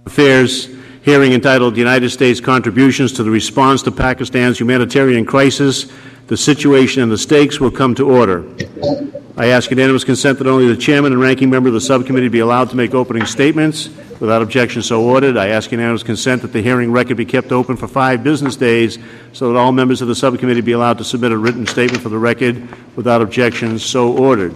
Affairs hearing entitled United States Contributions to the Response to Pakistan's Humanitarian Crisis. The situation and the stakes will come to order. I ask unanimous consent that only the Chairman and Ranking Member of the Subcommittee be allowed to make opening statements. Without objection, so ordered. I ask unanimous consent that the hearing record be kept open for 5 business days so that all members of the Subcommittee be allowed to submit a written statement for the record. Without objection, so ordered.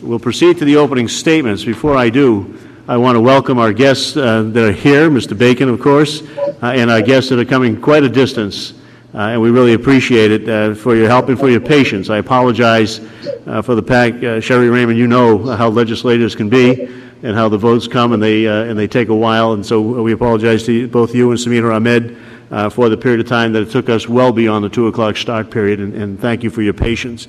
We'll proceed to the opening statements. Before I do, I want to welcome our guests that are here, Mr. Bacon, of course, and our guests that are coming quite a distance. And we really appreciate it for your help and for your patience. I apologize for the pack. Sherry Raymond, you know how legislators can be and how the votes come and they take a while. And so we apologize to both you and Samina Ahmed for the period of time that it took us well beyond the 2 o'clock start period, and thank you for your patience.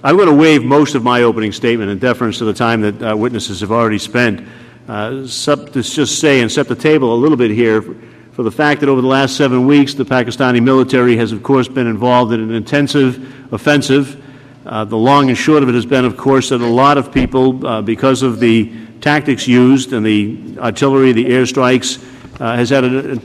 I'm going to waive most of my opening statement in deference to the time that witnesses have already spent. Let's just say and set the table a little bit here for the fact that over the last 7 weeks, the Pakistani military has, of course, been involved in an intensive offensive. The long and short of it has been, of course, that a lot of people, because of the tactics used and the artillery, the airstrikes, has had a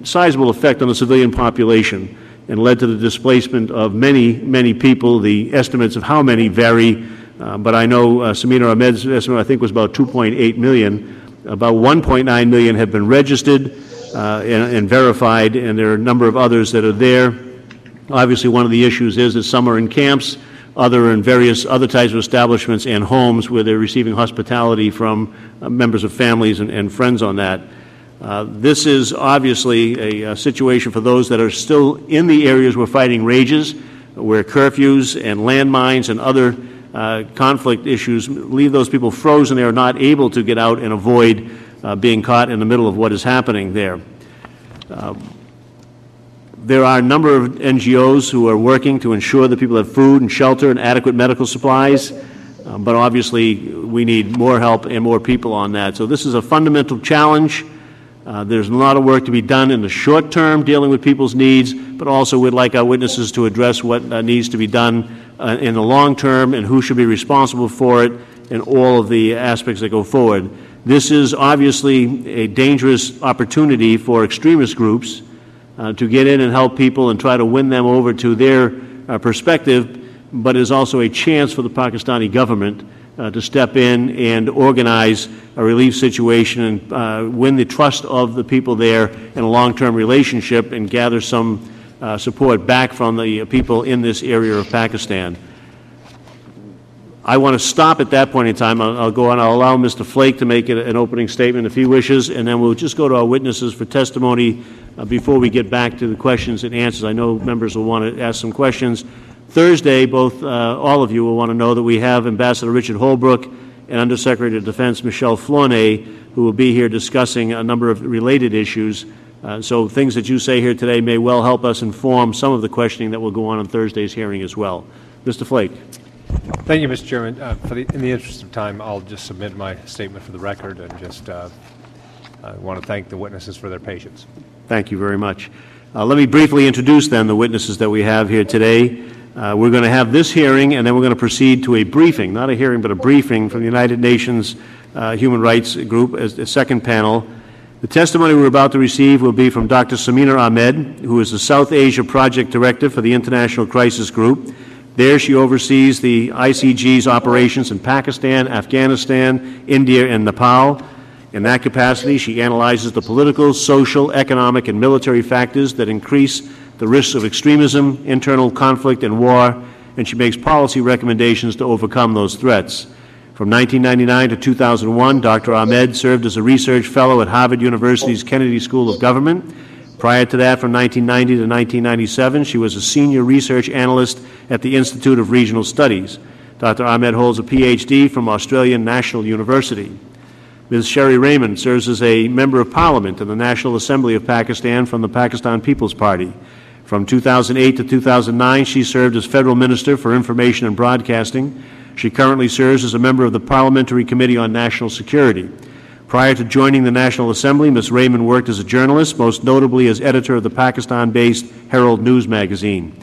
sizable effect on the civilian population and led to the displacement of many, many people. The estimates of how many vary, but I know Samina Ahmed's estimate, I think, was about 2.8 million. About 1.9 million have been registered and verified, and there are a number of others that are there. Obviously, one of the issues is that some are in camps, other in various other types of establishments and homes where they're receiving hospitality from members of families and friends on that. This is obviously a situation for those that are still in the areas where fighting rages, where curfews and landmines and other conflict issues leave those people frozen. They are not able to get out and avoid being caught in the middle of what is happening there. There are a number of NGOs who are working to ensure that people have food and shelter and adequate medical supplies, but obviously we need more help and more people on that. So this is a fundamental challenge. There's a lot of work to be done in the short term dealing with people's needs, but also we'd like our witnesses to address what needs to be done in the long term and who should be responsible for it and all of the aspects that go forward. This is obviously a dangerous opportunity for extremist groups to get in and help people and try to win them over to their perspective, but is also a chance for the Pakistani government to step in and organize a relief situation and win the trust of the people there in a long-term relationship and gather some support back from the people in this area of Pakistan. I want to stop at that point in time. I'll go on. I'll allow Mr. Flake to make an opening statement if he wishes, and then we'll just go to our witnesses for testimony before we get back to the questions and answers. I know members will want to ask some questions. Thursday, all of you will want to know that we have Ambassador Richard Holbrooke and Undersecretary of Defense Michelle Flournoy, who will be here discussing a number of related issues. So things that you say here today may well help us inform some of the questioning that will go on Thursday's hearing as well. Mr. Flake. Thank you, Mr. Chairman. In the interest of time, I'll just submit my statement for the record and just I want to thank the witnesses for their patience. Thank you very much. Let me briefly introduce then the witnesses that we have here today. We're going to have this hearing, and then we're going to proceed to a briefing, not a hearing, but a briefing from the United Nations Human Rights Group as the second panel. The testimony we're about to receive will be from Dr. Samina Ahmed, who is the South Asia Project Director for the International Crisis Group. There she oversees the ICG's operations in Pakistan, Afghanistan, India, and Nepal. In that capacity, she analyzes the political, social, economic, and military factors that increase the risks of extremism, internal conflict, and war, and she makes policy recommendations to overcome those threats. From 1999 to 2001, Dr. Ahmed served as a research fellow at Harvard University's Kennedy School of Government. Prior to that, from 1990 to 1997, she was a senior research analyst at the Institute of Regional Studies. Dr. Ahmed holds a Ph.D. from Australian National University. Ms. Sherry Raymond serves as a Member of Parliament in the National Assembly of Pakistan from the Pakistan People's Party. From 2008 to 2009, she served as Federal Minister for Information and Broadcasting. She currently serves as a member of the Parliamentary Committee on National Security. Prior to joining the National Assembly, Ms. Raymond worked as a journalist, most notably as editor of the Pakistan-based Herald News magazine.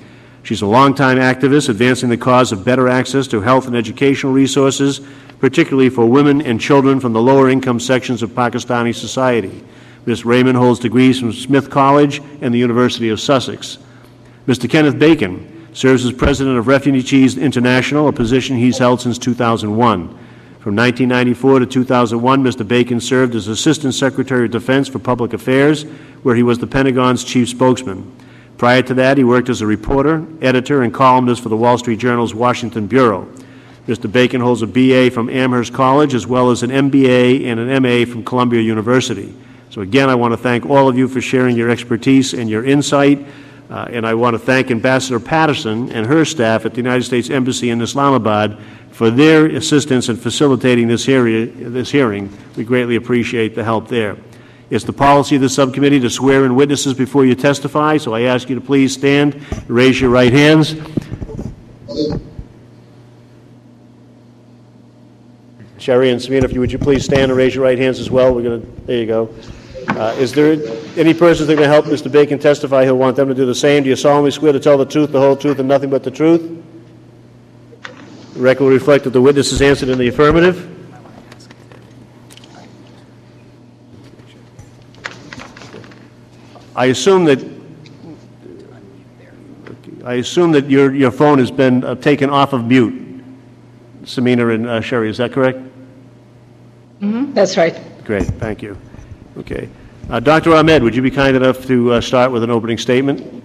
She's a longtime activist advancing the cause of better access to health and educational resources, particularly for women and children from the lower income sections of Pakistani society. Mr. Raymond holds degrees from Smith College and the University of Sussex. Mr. Kenneth Bacon serves as President of Refugees International, a position he's held since 2001. From 1994 to 2001, Mr. Bacon served as Assistant Secretary of Defense for Public Affairs, where he was the Pentagon's chief spokesman. Prior to that, he worked as a reporter, editor, and columnist for the Wall Street Journal's Washington Bureau. Mr. Bacon holds a BA from Amherst College, as well as an MBA and an MA from Columbia University. So again, I want to thank all of you for sharing your expertise and your insight. And I want to thank Ambassador Patterson and her staff at the United States Embassy in Islamabad for their assistance in facilitating this hearing. We greatly appreciate the help there. It's the policy of the subcommittee to swear in witnesses before you testify, so I ask you to please stand and raise your right hands. Sherry and Samina, would you please stand and raise your right hands as well? There you go. Is there any persons that are going to help Mr. Bacon testify? He'll want them to do the same. Do you solemnly swear to tell the truth, the whole truth, and nothing but the truth? The record will reflect that the witness has answered in the affirmative. I assume that your phone has been taken off of mute, Samina and Sherry. Is that correct? Mm-hmm. That's right. Great. Thank you. Okay. Dr. Ahmed, would you be kind enough to start with an opening statement?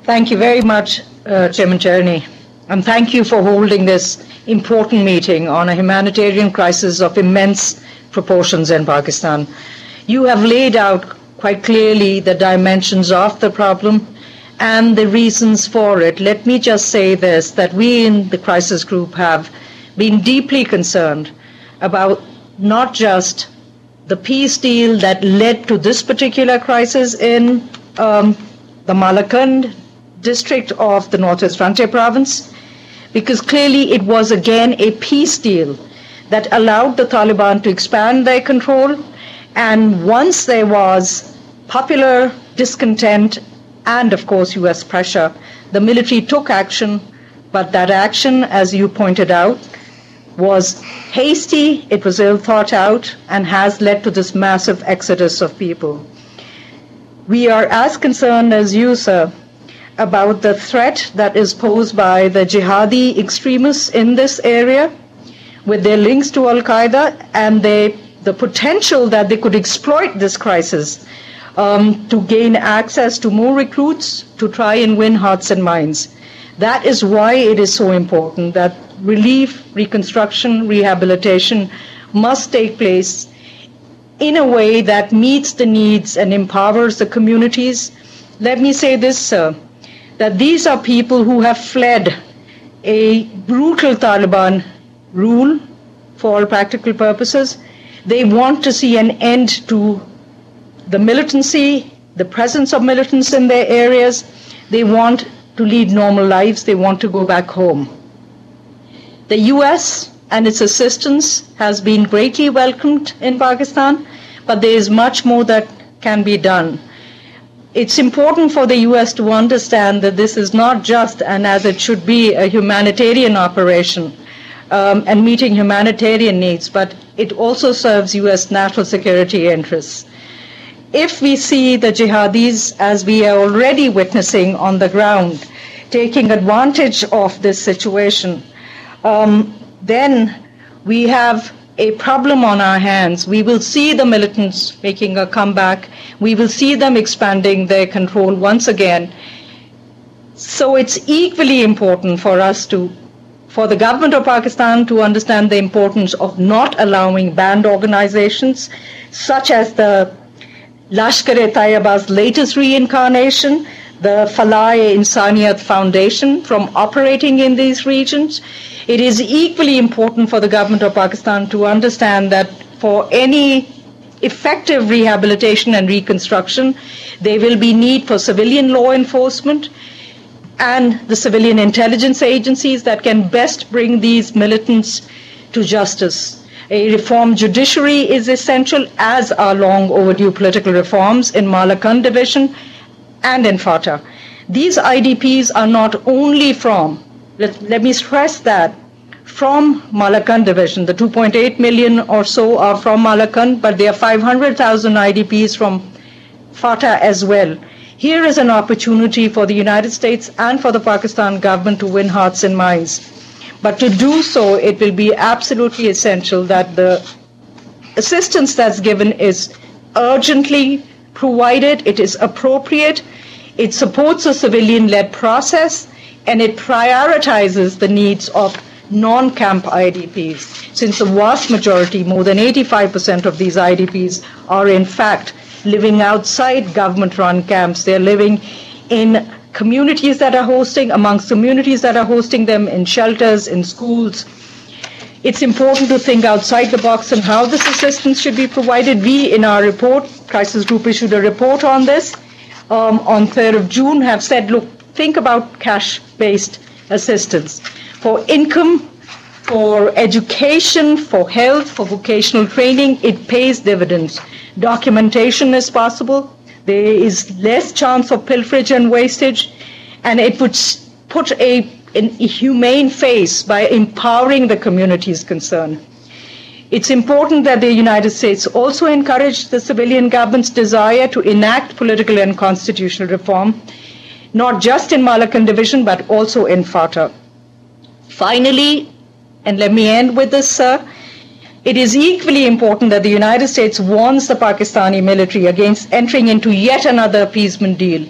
Thank you very much, Chairman Cherney, and thank you for holding this important meeting on a humanitarian crisis of immense proportions in Pakistan. You have laid out quite clearly the dimensions of the problem and the reasons for it. Let me just say this, that we in the crisis group have been deeply concerned about not just the peace deal that led to this particular crisis in the Malakand district of the Northwest Frontier province, because clearly it was again a peace deal that allowed the Taliban to expand their control, and once there was popular discontent and of course US pressure, the military took action, but that action, as you pointed out, was hasty, it was ill thought out, and has led to this massive exodus of people. We are as concerned as you, sir, about the threat that is posed by the jihadi extremists in this area with their links to Al-Qaeda and the potential that they could exploit this crisis to gain access to more recruits to try and win hearts and minds. That is why it is so important that relief, reconstruction, rehabilitation must take place in a way that meets the needs and empowers the communities. Let me say this, sir, that these are people who have fled a brutal Taliban rule for all practical purposes. They want to see an end to the militancy, the presence of militants in their areas. They want to lead normal lives. They want to go back home. The US and its assistance has been greatly welcomed in Pakistan, but there is much more that can be done. It's important for the US to understand that this is not just, and as it should be, a humanitarian operation and meeting humanitarian needs, but it also serves US national security interests. If we see the jihadis, as we are already witnessing on the ground, taking advantage of this situation, then we have a problem on our hands. We will see the militants making a comeback. We will see them expanding their control once again. So it's equally important for us for the government of Pakistan to understand the importance of not allowing banned organizations such as the Lashkar-e-Taiba's latest reincarnation, the Falah-e-Insaniyat Foundation, from operating in these regions. It is equally important for the government of Pakistan to understand that for any effective rehabilitation and reconstruction, there will be need for civilian law enforcement and the civilian intelligence agencies that can best bring these militants to justice. A reformed judiciary is essential, as are long overdue political reforms in Malakand division and in Fatah. These IDPs are not only from, let me stress that, from Malakand division. The 2.8 million or so are from Malakand, but there are 500,000 IDPs from FATA as well. Here is an opportunity for the United States and for the Pakistan government to win hearts and minds. But to do so, it will be absolutely essential that the assistance that's given is urgently provided, it is appropriate, it supports a civilian-led process, and it prioritizes the needs of non-camp IDPs, since the vast majority, more than 85% of these IDPs, are in fact living outside government-run camps. They're living in communities that are hosting, amongst communities that are hosting them, in shelters, in schools. It's important to think outside the box on how this assistance should be provided. We, in our report, Crisis Group issued a report on this on 3rd of June, have said, look, think about cash-based assistance for income, for education, for health, for vocational training. It pays dividends. Documentation is possible. There is less chance of pilferage and wastage, and it would put a humane face by empowering the communities concerned. It's important that the United States also encourage the civilian government's desire to enact political and constitutional reform, not just in Malakand division, but also in FATA. Finally, and let me end with this, sir, it is equally important that the United States warns the Pakistani military against entering into yet another appeasement deal,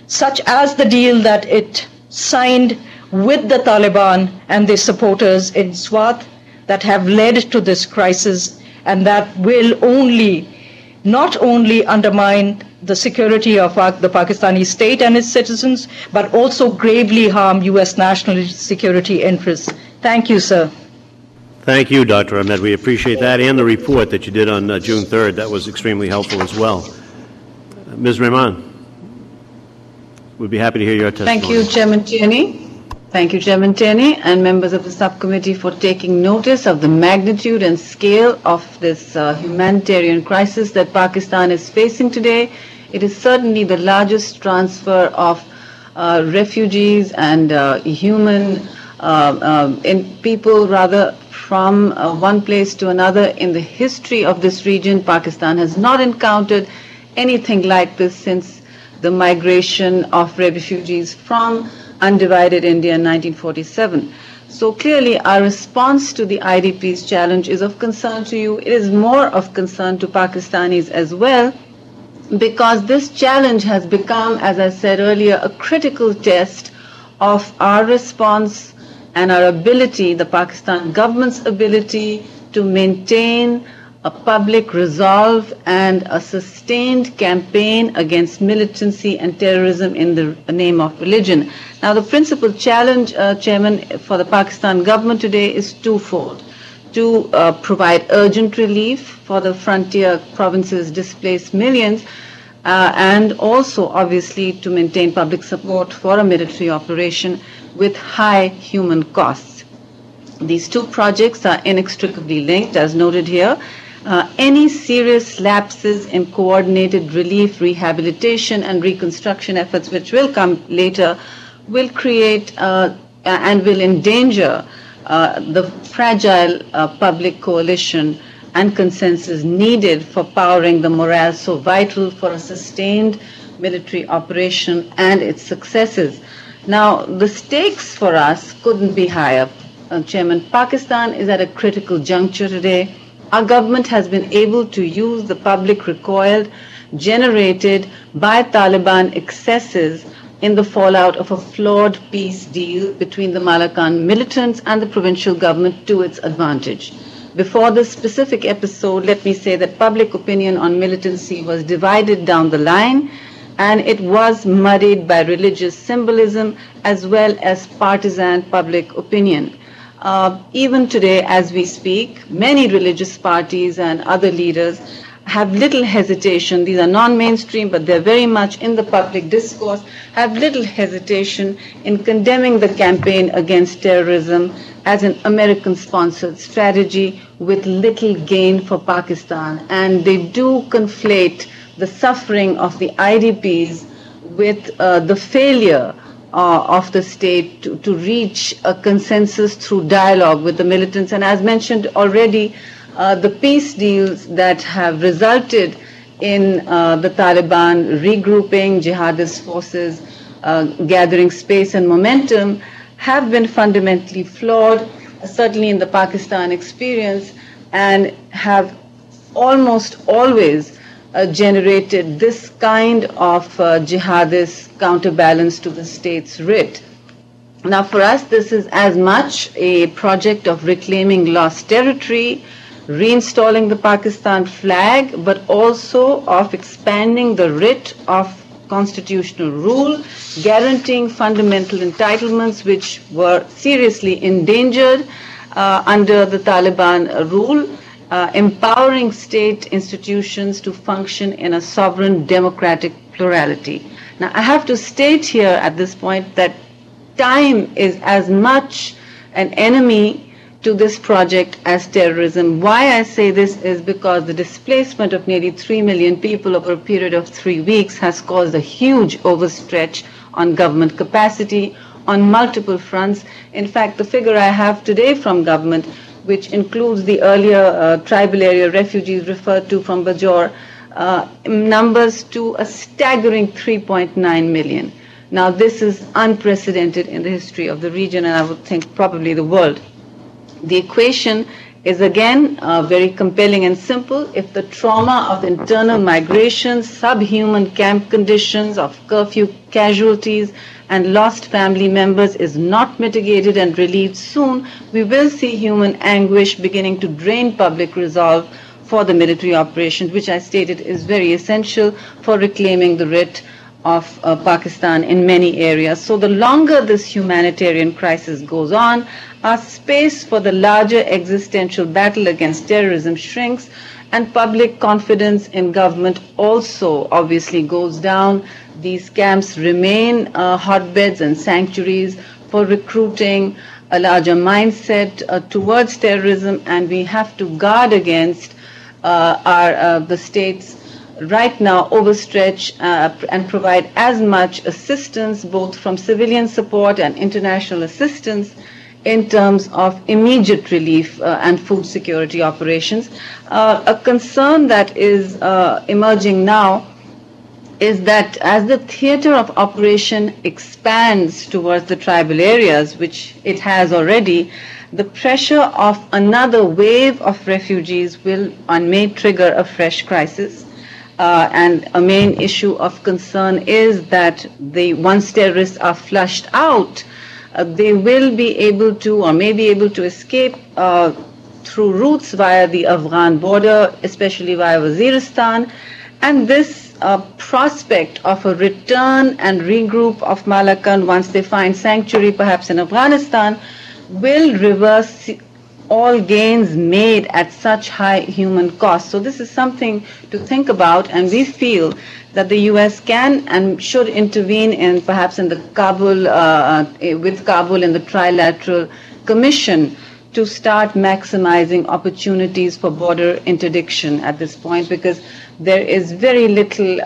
such as the deal that it signed with the Taliban and their supporters in Swat, that have led to this crisis and that will not only undermine the security of the Pakistani state and its citizens, but also gravely harm U.S. national security interests. Thank you, sir. Thank you, Dr. Ahmed. We appreciate that and the report that you did on June 3rd. That was extremely helpful as well. Ms. Rahman, we'd be happy to hear your testimony. Thank you, Chairman Tierney. Thank you, Chairman Tierney, and members of the subcommittee for taking notice of the magnitude and scale of this humanitarian crisis that Pakistan is facing today. It is certainly the largest transfer of refugees and people from one place to another in the history of this region. Pakistan has not encountered anything like this since the migration of refugees from undivided India in 1947. So clearly our response to the IDP's challenge is of concern to you. It is more of concern to Pakistanis as well, because this challenge has become, as I said earlier, a critical test of our response and our ability, the Pakistan government's ability, to maintain a public resolve and a sustained campaign against militancy and terrorism in the name of religion. Now, the principal challenge, Chairman, for the Pakistan government today is twofold: to provide urgent relief for the frontier provinces' displaced millions, and also, obviously, to maintain public support for a military operation with high human costs. These two projects are inextricably linked, as noted here. Any serious lapses in coordinated relief, rehabilitation, and reconstruction efforts, which will come later, will create and will endanger the fragile public coalition and consensus needed for powering the morale so vital for a sustained military operation and its successes. Now, the stakes for us couldn't be higher. Chairman, Pakistan is at a critical juncture today. Our government has been able to use the public recoil generated by Taliban excesses in the fallout of a flawed peace deal between the Malakand militants and the provincial government to its advantage. Before this specific episode, let me say that public opinion on militancy was divided down the line, and it was muddied by religious symbolism as well as partisan public opinion. Even today, as we speak, many religious parties and other leaders have little hesitation. These are non-mainstream, but they're very much in the public discourse, have little hesitation in condemning the campaign against terrorism as an American-sponsored strategy with little gain for Pakistan. And they do conflate the suffering of the IDPs with the failure of the state to reach a consensus through dialogue with the militants. And as mentioned already, the peace deals that have resulted in the Taliban regrouping jihadist forces, gathering space and momentum, have been fundamentally flawed, certainly in the Pakistan experience, and have almost always generated this kind of jihadist counterbalance to the state's writ. Now, for us, this is as much a project of reclaiming lost territory, reinstalling the Pakistan flag, but also of expanding the writ of constitutional rule, guaranteeing fundamental entitlements which were seriously endangered under the Taliban rule, empowering state institutions to function in a sovereign democratic plurality. Now, I have to state here at this point that time is as much an enemy to this project as terrorism. Why I say this is because the displacement of nearly 3 million people over a period of 3 weeks has caused a huge overstretch on government capacity on multiple fronts. In fact, the figure I have today from government, which includes the earlier tribal area refugees referred to from Bajaur, numbers to a staggering 3.9 million. Now, this is unprecedented in the history of the region, and I would think probably the world. The equation is again very compelling and simple. If the trauma of internal migration, subhuman camp conditions, of curfew casualties, and lost family members is not mitigated and relieved soon, we will see human anguish beginning to drain public resolve for the military operations, which I stated is very essential for reclaiming the writ of Pakistan in many areas. So the longer this humanitarian crisis goes on, our space for the larger existential battle against terrorism shrinks, and public confidence in government also obviously goes down. These camps remain hotbeds and sanctuaries for recruiting a larger mindset towards terrorism, and we have to guard against the state's right now overstretch and provide as much assistance, both from civilian support and international assistance, in terms of immediate relief and food security operations. A concern that is emerging now is that as the theater of operation expands towards the tribal areas, which it has already, the pressure of another wave of refugees will and may trigger a fresh crisis. And a main issue of concern is that once terrorists are flushed out, they will be able to or may be able to escape through routes via the Afghan border, especially via Waziristan. And this prospect of a return and regroup of Malakand once they find sanctuary, perhaps in Afghanistan, will reverse all gains made at such high human cost. So this is something to think about, and we feel that the U.S. can and should intervene in perhaps in the with Kabul in the Trilateral Commission to start maximizing opportunities for border interdiction at this point, because there is very little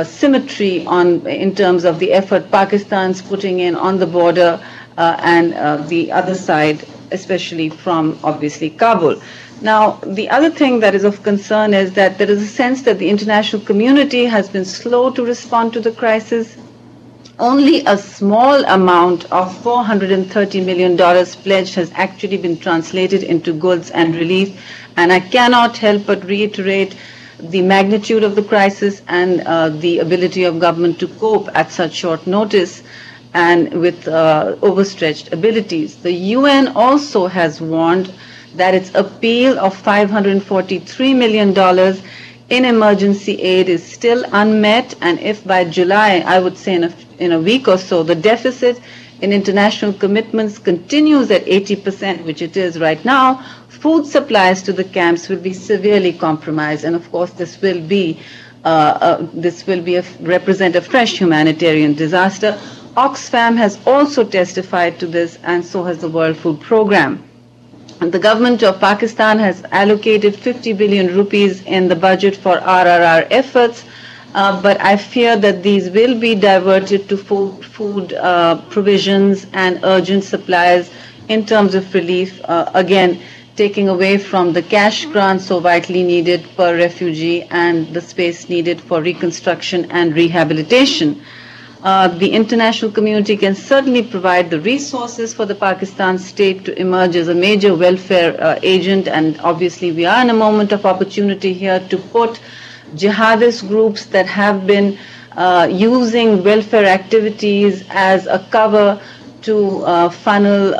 symmetry in terms of the effort Pakistan's putting in on the border and the other side, especially from, obviously, Kabul. Now, the other thing that is of concern is that there is a sense that the international community has been slow to respond to the crisis. Only a small amount of $430 million pledged has actually been translated into goods and relief, and I cannot help but reiterate the magnitude of the crisis and the ability of government to cope at such short notice and with overstretched abilities. The UN also has warned that its appeal of $543 million in emergency aid is still unmet, and if by July, I would say in a week or so, the deficit in international commitments continues at 80%, which it is right now, food supplies to the camps will be severely compromised, and of course this will represent a fresh humanitarian disaster. Oxfam has also testified to this, and so has the World Food Programme. And the government of Pakistan has allocated 50 billion rupees in the budget for RRR efforts, but I fear that these will be diverted to food provisions and urgent supplies in terms of relief, again, taking away from the cash grants so vitally needed per refugee and the space needed for reconstruction and rehabilitation. The international community can certainly provide the resources for the Pakistan state to emerge as a major welfare agent, and obviously we are in a moment of opportunity here to put jihadist groups that have been using welfare activities as a cover to funnel,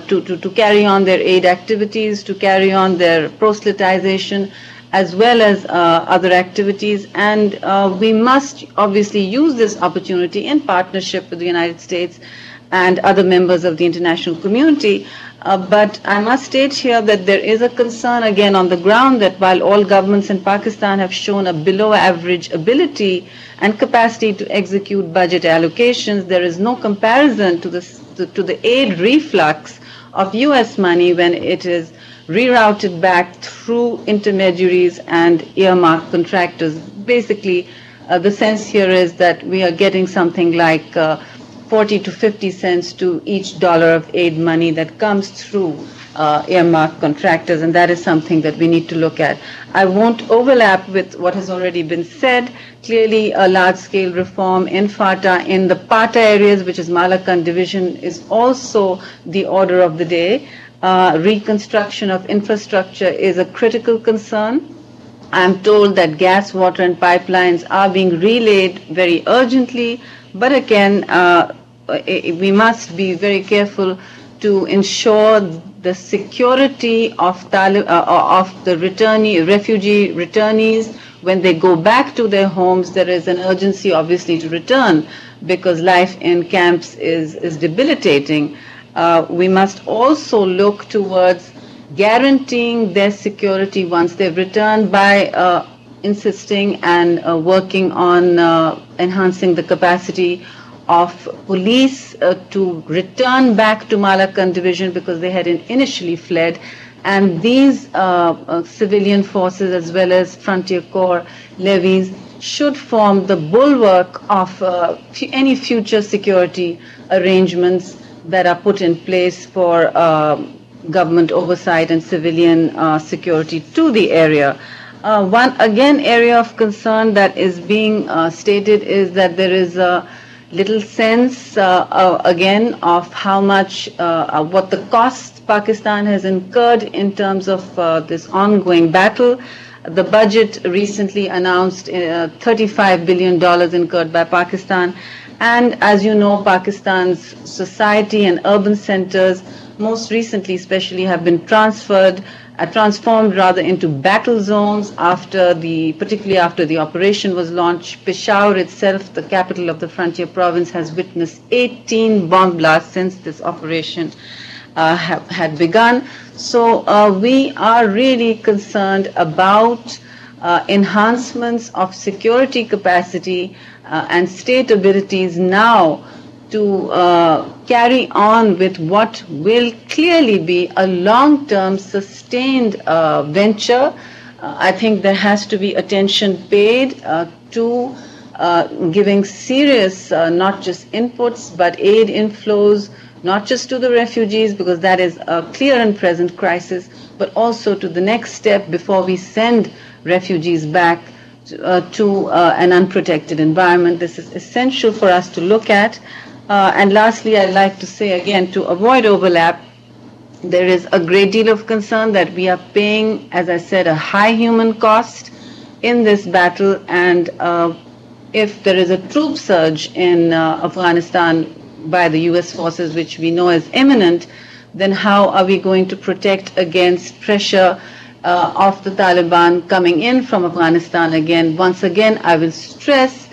to carry on their aid activities, to carry on their proselytization, as well as other activities. And we must obviously use this opportunity in partnership with the United States and other members of the international community. But I must state here that there is a concern again on the ground that while all governments in Pakistan have shown a below average ability and capacity to execute budget allocations, there is no comparison to the aid reflux of US money when it is rerouted back through intermediaries and earmarked contractors. Basically, the sense here is that we are getting something like 40 to 50 cents to each dollar of aid money that comes through earmarked contractors, and that is something that we need to look at. I won't overlap with what has already been said. Clearly, a large-scale reform in FATA, in the PATA areas, which is Malakand division, is also the order of the day. Reconstruction of infrastructure is a critical concern. I'm told that gas, water, and pipelines are being relayed very urgently, but again, we must be very careful to ensure the security of the refugee returnees when they go back to their homes. There is an urgency, obviously, to return because life in camps is debilitating. We must also look towards guaranteeing their security once they've returned by insisting and working on enhancing the capacity of police to return back to Malakand division because they had initially fled. And these civilian forces as well as Frontier Corps levies should form the bulwark of any future security arrangements that are put in place for government oversight and civilian security to the area. One area of concern that is being stated is that there is a little sense again of how much what the cost Pakistan has incurred in terms of this ongoing battle. The budget recently announced $35 billion incurred by Pakistan, and as you know, Pakistan's society and urban centers most recently especially have been transformed into battle zones particularly after the operation was launched. Peshawar itself, the capital of the frontier province, has witnessed 18 bomb blasts since this operation had begun. So we are really concerned about enhancements of security capacity and state abilities now to carry on with what will clearly be a long-term sustained venture. I think there has to be attention paid to giving serious not just inputs but aid inflows, not just to the refugees because that is a clear and present crisis, but also to the next step before we send refugees back to an unprotected environment. This is essential for us to look at. And lastly, I'd like to say again, to avoid overlap, there is a great deal of concern that we are paying, as I said, a high human cost in this battle. And if there is a troop surge in Afghanistan by the US forces, which we know is imminent, then how are we going to protect against pressure of the Taliban coming in from Afghanistan again? Once again, I will stress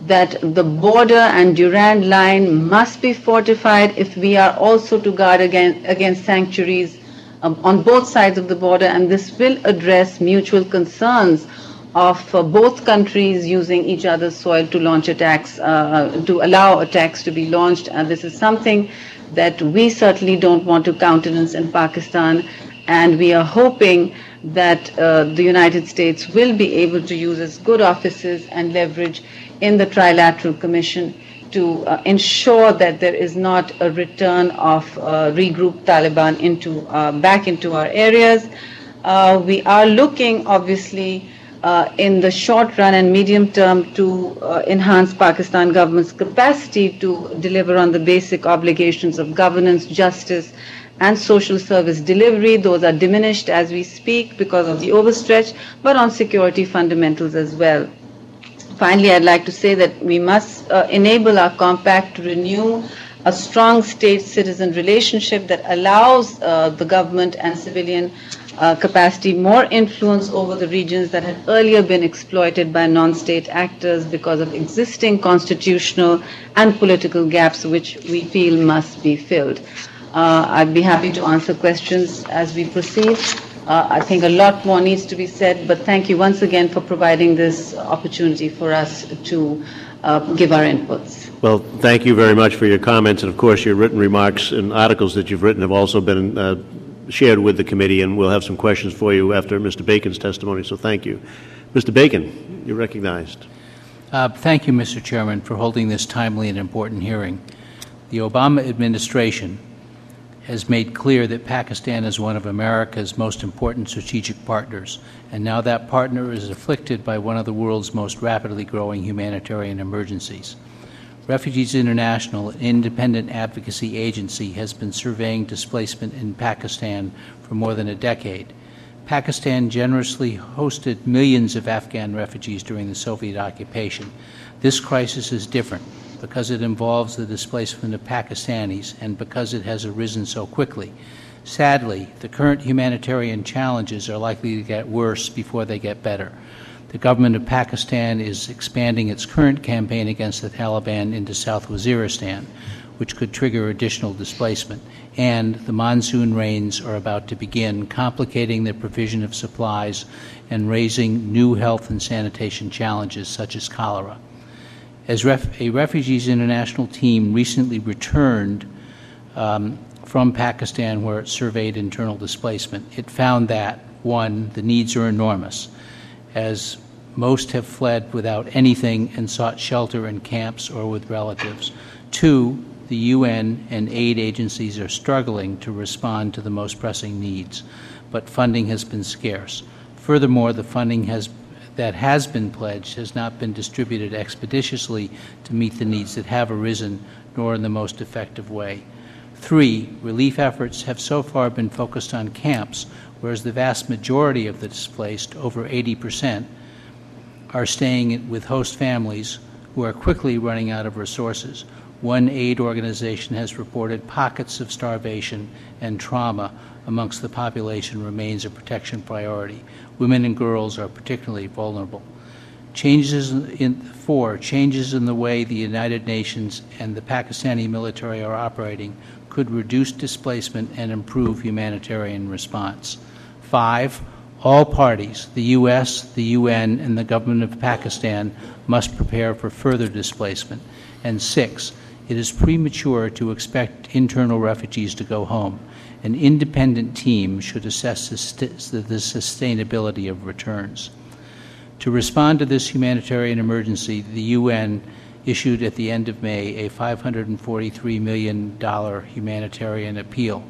that the border and Durand line must be fortified if we are also to guard against sanctuaries on both sides of the border, and this will address mutual concerns of both countries using each other's soil to launch attacks, to allow attacks to be launched. And this is something that we certainly don't want to countenance in Pakistan. And we are hoping that the United States will be able to use its good offices and leverage in the Trilateral Commission to ensure that there is not a return of regrouped Taliban back into our areas. We are looking, obviously, in the short run and medium term to enhance Pakistan government's capacity to deliver on the basic obligations of governance, justice, and social service delivery. Those are diminished as we speak because of the overstretch, but on security fundamentals as well. Finally, I'd like to say that we must enable our compact to renew a strong state-citizen relationship that allows the government and civilian capacity more influence over the regions that had earlier been exploited by non-state actors because of existing constitutional and political gaps which we feel must be filled. I'd be happy to answer questions as we proceed. I think a lot more needs to be said, but thank you once again for providing this opportunity for us to give our inputs. Well, thank you very much for your comments, and of course your written remarks and articles that you've written have also been shared with the committee, and we'll have some questions for you after Mr. Bacon's testimony, so thank you. Mr. Bacon, you're recognized. Thank you, Mr. Chairman, for holding this timely and important hearing. The Obama administration has made clear that Pakistan is one of America's most important strategic partners, and now that partner is afflicted by one of the world's most rapidly growing humanitarian emergencies. Refugees International, an independent advocacy agency, has been surveying displacement in Pakistan for more than a decade. Pakistan generously hosted millions of Afghan refugees during the Soviet occupation. This crisis is different because it involves the displacement of Pakistanis and because it has arisen so quickly. Sadly, the current humanitarian challenges are likely to get worse before they get better. The government of Pakistan is expanding its current campaign against the Taliban into South Waziristan, which could trigger additional displacement, and the monsoon rains are about to begin, complicating the provision of supplies and raising new health and sanitation challenges such as cholera. As a Refugees International team recently returned from Pakistan where it surveyed internal displacement, it found that, one, the needs are enormous, as most have fled without anything and sought shelter in camps or with relatives. Two, the UN and aid agencies are struggling to respond to the most pressing needs, but funding has been scarce. Furthermore, the funding that has been pledged has not been distributed expeditiously to meet the needs that have arisen, nor in the most effective way. Three, relief efforts have so far been focused on camps, whereas the vast majority of the displaced, over 80%, are staying with host families who are quickly running out of resources. One aid organization has reported pockets of starvation and trauma amongst the population remains a protection priority. Women and girls are particularly vulnerable. Changes in the way the United Nations and the Pakistani military are operating could reduce displacement and improve humanitarian response. 5, all parties, the U.S., the UN, and the government of Pakistan, must prepare for further displacement. And 6, it is premature to expect internal refugees to go home. An independent team should assess the sustainability of returns. To respond to this humanitarian emergency, the UN issued at the end of May a $543 million humanitarian appeal.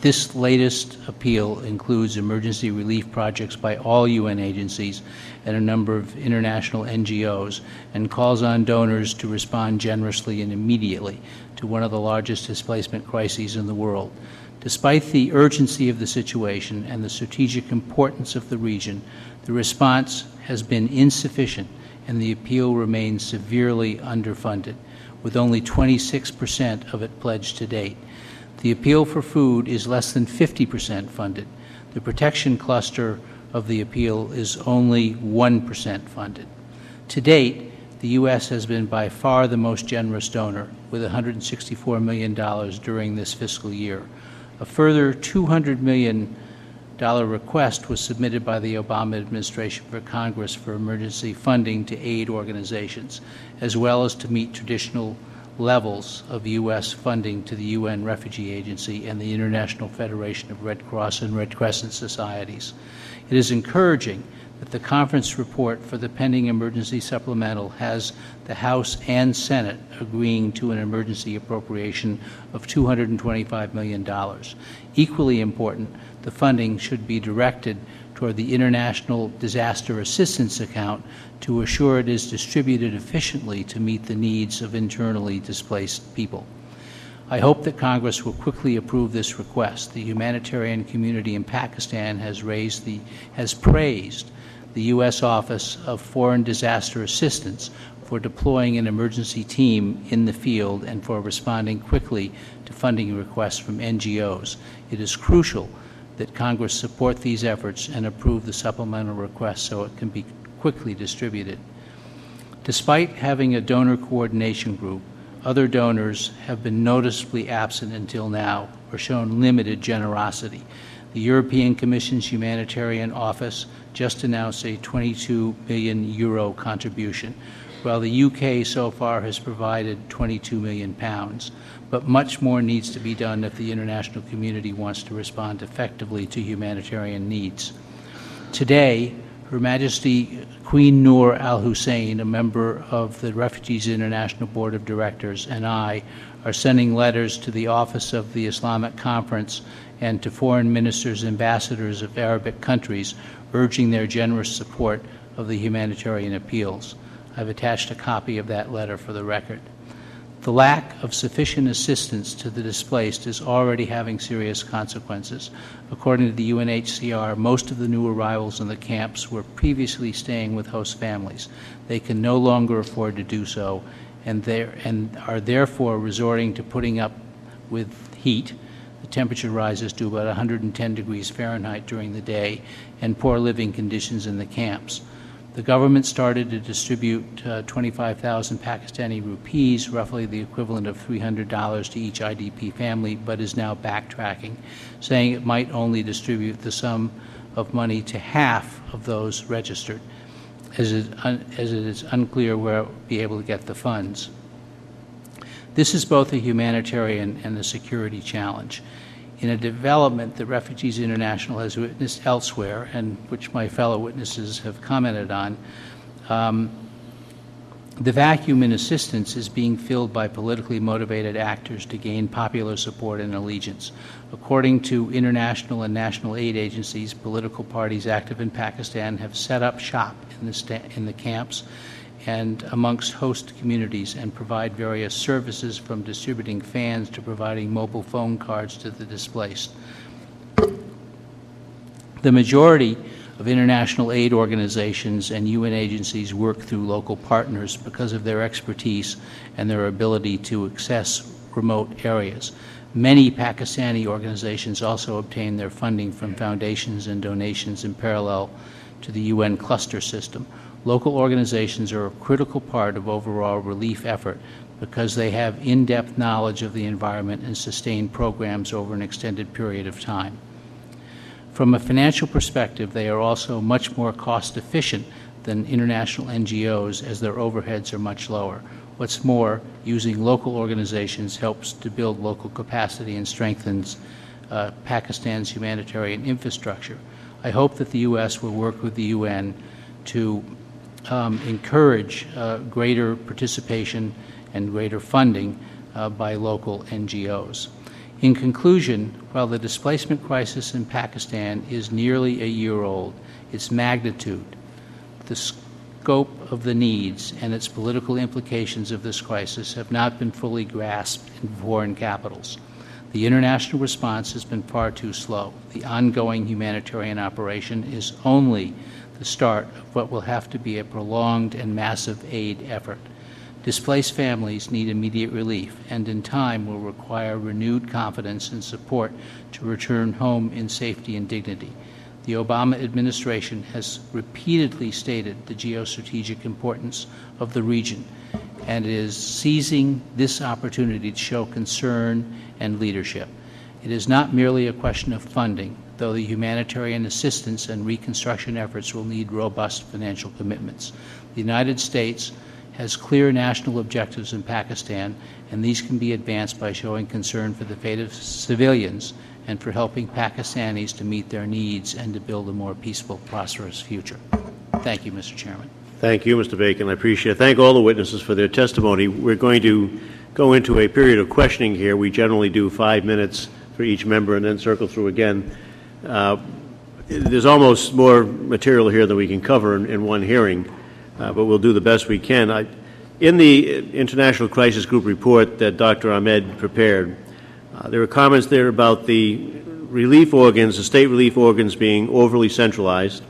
This latest appeal includes emergency relief projects by all UN agencies and a number of international NGOs, and calls on donors to respond generously and immediately to one of the largest displacement crises in the world. Despite the urgency of the situation and the strategic importance of the region, the response has been insufficient and the appeal remains severely underfunded, with only 26% of it pledged to date. The appeal for food is less than 50% funded. The protection cluster of the appeal is only 1% funded. To date, the U.S. has been by far the most generous donor, with $164 million during this fiscal year. A further $200 million request was submitted by the Obama administration for Congress for emergency funding to aid organizations, as well as to meet traditional levels of U.S. funding to the UN Refugee Agency and the International Federation of Red Cross and Red Crescent Societies. It is encouraging that the conference report for the pending emergency supplemental has the House and Senate agreeing to an emergency appropriation of $225 million. Equally important, the funding should be directed toward the International Disaster Assistance Account to assure it is distributed efficiently to meet the needs of internally displaced people. I hope that Congress will quickly approve this request. The humanitarian community in Pakistan has praised the U.S. Office of Foreign Disaster Assistance for deploying an emergency team in the field and for responding quickly to funding requests from NGOs. It is crucial that Congress support these efforts and approve the supplemental request so it can be quickly distributed. Despite having a donor coordination group, other donors have been noticeably absent until now or shown limited generosity. The European Commission's Humanitarian Office just announced a €22 million contribution, while the UK so far has provided £22 million. But much more needs to be done if the international community wants to respond effectively to humanitarian needs. Today, Her Majesty Queen Noor Al Hussein, a member of the Refugees International Board of Directors, and I are sending letters to the Office of the Islamic Conference and to foreign ministers and ambassadors of Arabic countries, urging their generous support of the humanitarian appeals. I've attached a copy of that letter for the record. The lack of sufficient assistance to the displaced is already having serious consequences. According to the UNHCR, most of the new arrivals in the camps were previously staying with host families. They can no longer afford to do so and are therefore resorting to putting up with heat. The temperature rises to about 110 degrees Fahrenheit during the day, and poor living conditions in the camps. The government started to distribute 25,000 Pakistani rupees, roughly the equivalent of $300 to each IDP family, but is now backtracking, saying it might only distribute the sum of money to half of those registered, as it is unclear where it will be able to get the funds. This is both a humanitarian and a security challenge. In a development that Refugees International has witnessed elsewhere, and which my fellow witnesses have commented on, the vacuum in assistance is being filled by politically motivated actors to gain popular support and allegiance. According to international and national aid agencies, political parties active in Pakistan have set up shop in the camps and amongst host communities and provide various services, from distributing fans to providing mobile phone cards to the displaced. The majority of international aid organizations and UN agencies work through local partners because of their expertise and their ability to access remote areas. Many Pakistani organizations also obtain their funding from foundations and donations in parallel to the UN cluster system. Local organizations are a critical part of overall relief effort because they have in-depth knowledge of the environment and sustain programs over an extended period of time. From a financial perspective, they are also much more cost-efficient than international NGOs, as their overheads are much lower. What's more, using local organizations helps to build local capacity and strengthens Pakistan's humanitarian infrastructure. I hope that the U.S. will work with the UN to encourage greater participation and greater funding by local NGOs. In conclusion, while the displacement crisis in Pakistan is nearly a year old, its magnitude, the scope of the needs, and its political implications of this crisis have not been fully grasped in foreign capitals. The international response has been far too slow. The ongoing humanitarian operation is only the start of what will have to be a prolonged and massive aid effort. Displaced families need immediate relief, and in time will require renewed confidence and support to return home in safety and dignity. The Obama administration has repeatedly stated the geostrategic importance of the region and is seizing this opportunity to show concern and leadership. It is not merely a question of funding, though the humanitarian assistance and reconstruction efforts will need robust financial commitments. The United States has clear national objectives in Pakistan, and these can be advanced by showing concern for the fate of civilians and for helping Pakistanis to meet their needs and to build a more peaceful, prosperous future. Thank you, Mr. Chairman. Thank you, Mr. Bacon. I appreciate it. Thank all the witnesses for their testimony. We're going to go into a period of questioning here. We generally do 5 minutes for each member and then circle through again. There's almost more material here than we can cover in one hearing, but we'll do the best we can. In the International Crisis Group report that Dr. Ahmed prepared, there were comments there about the relief organs, the state relief organs being overly centralized,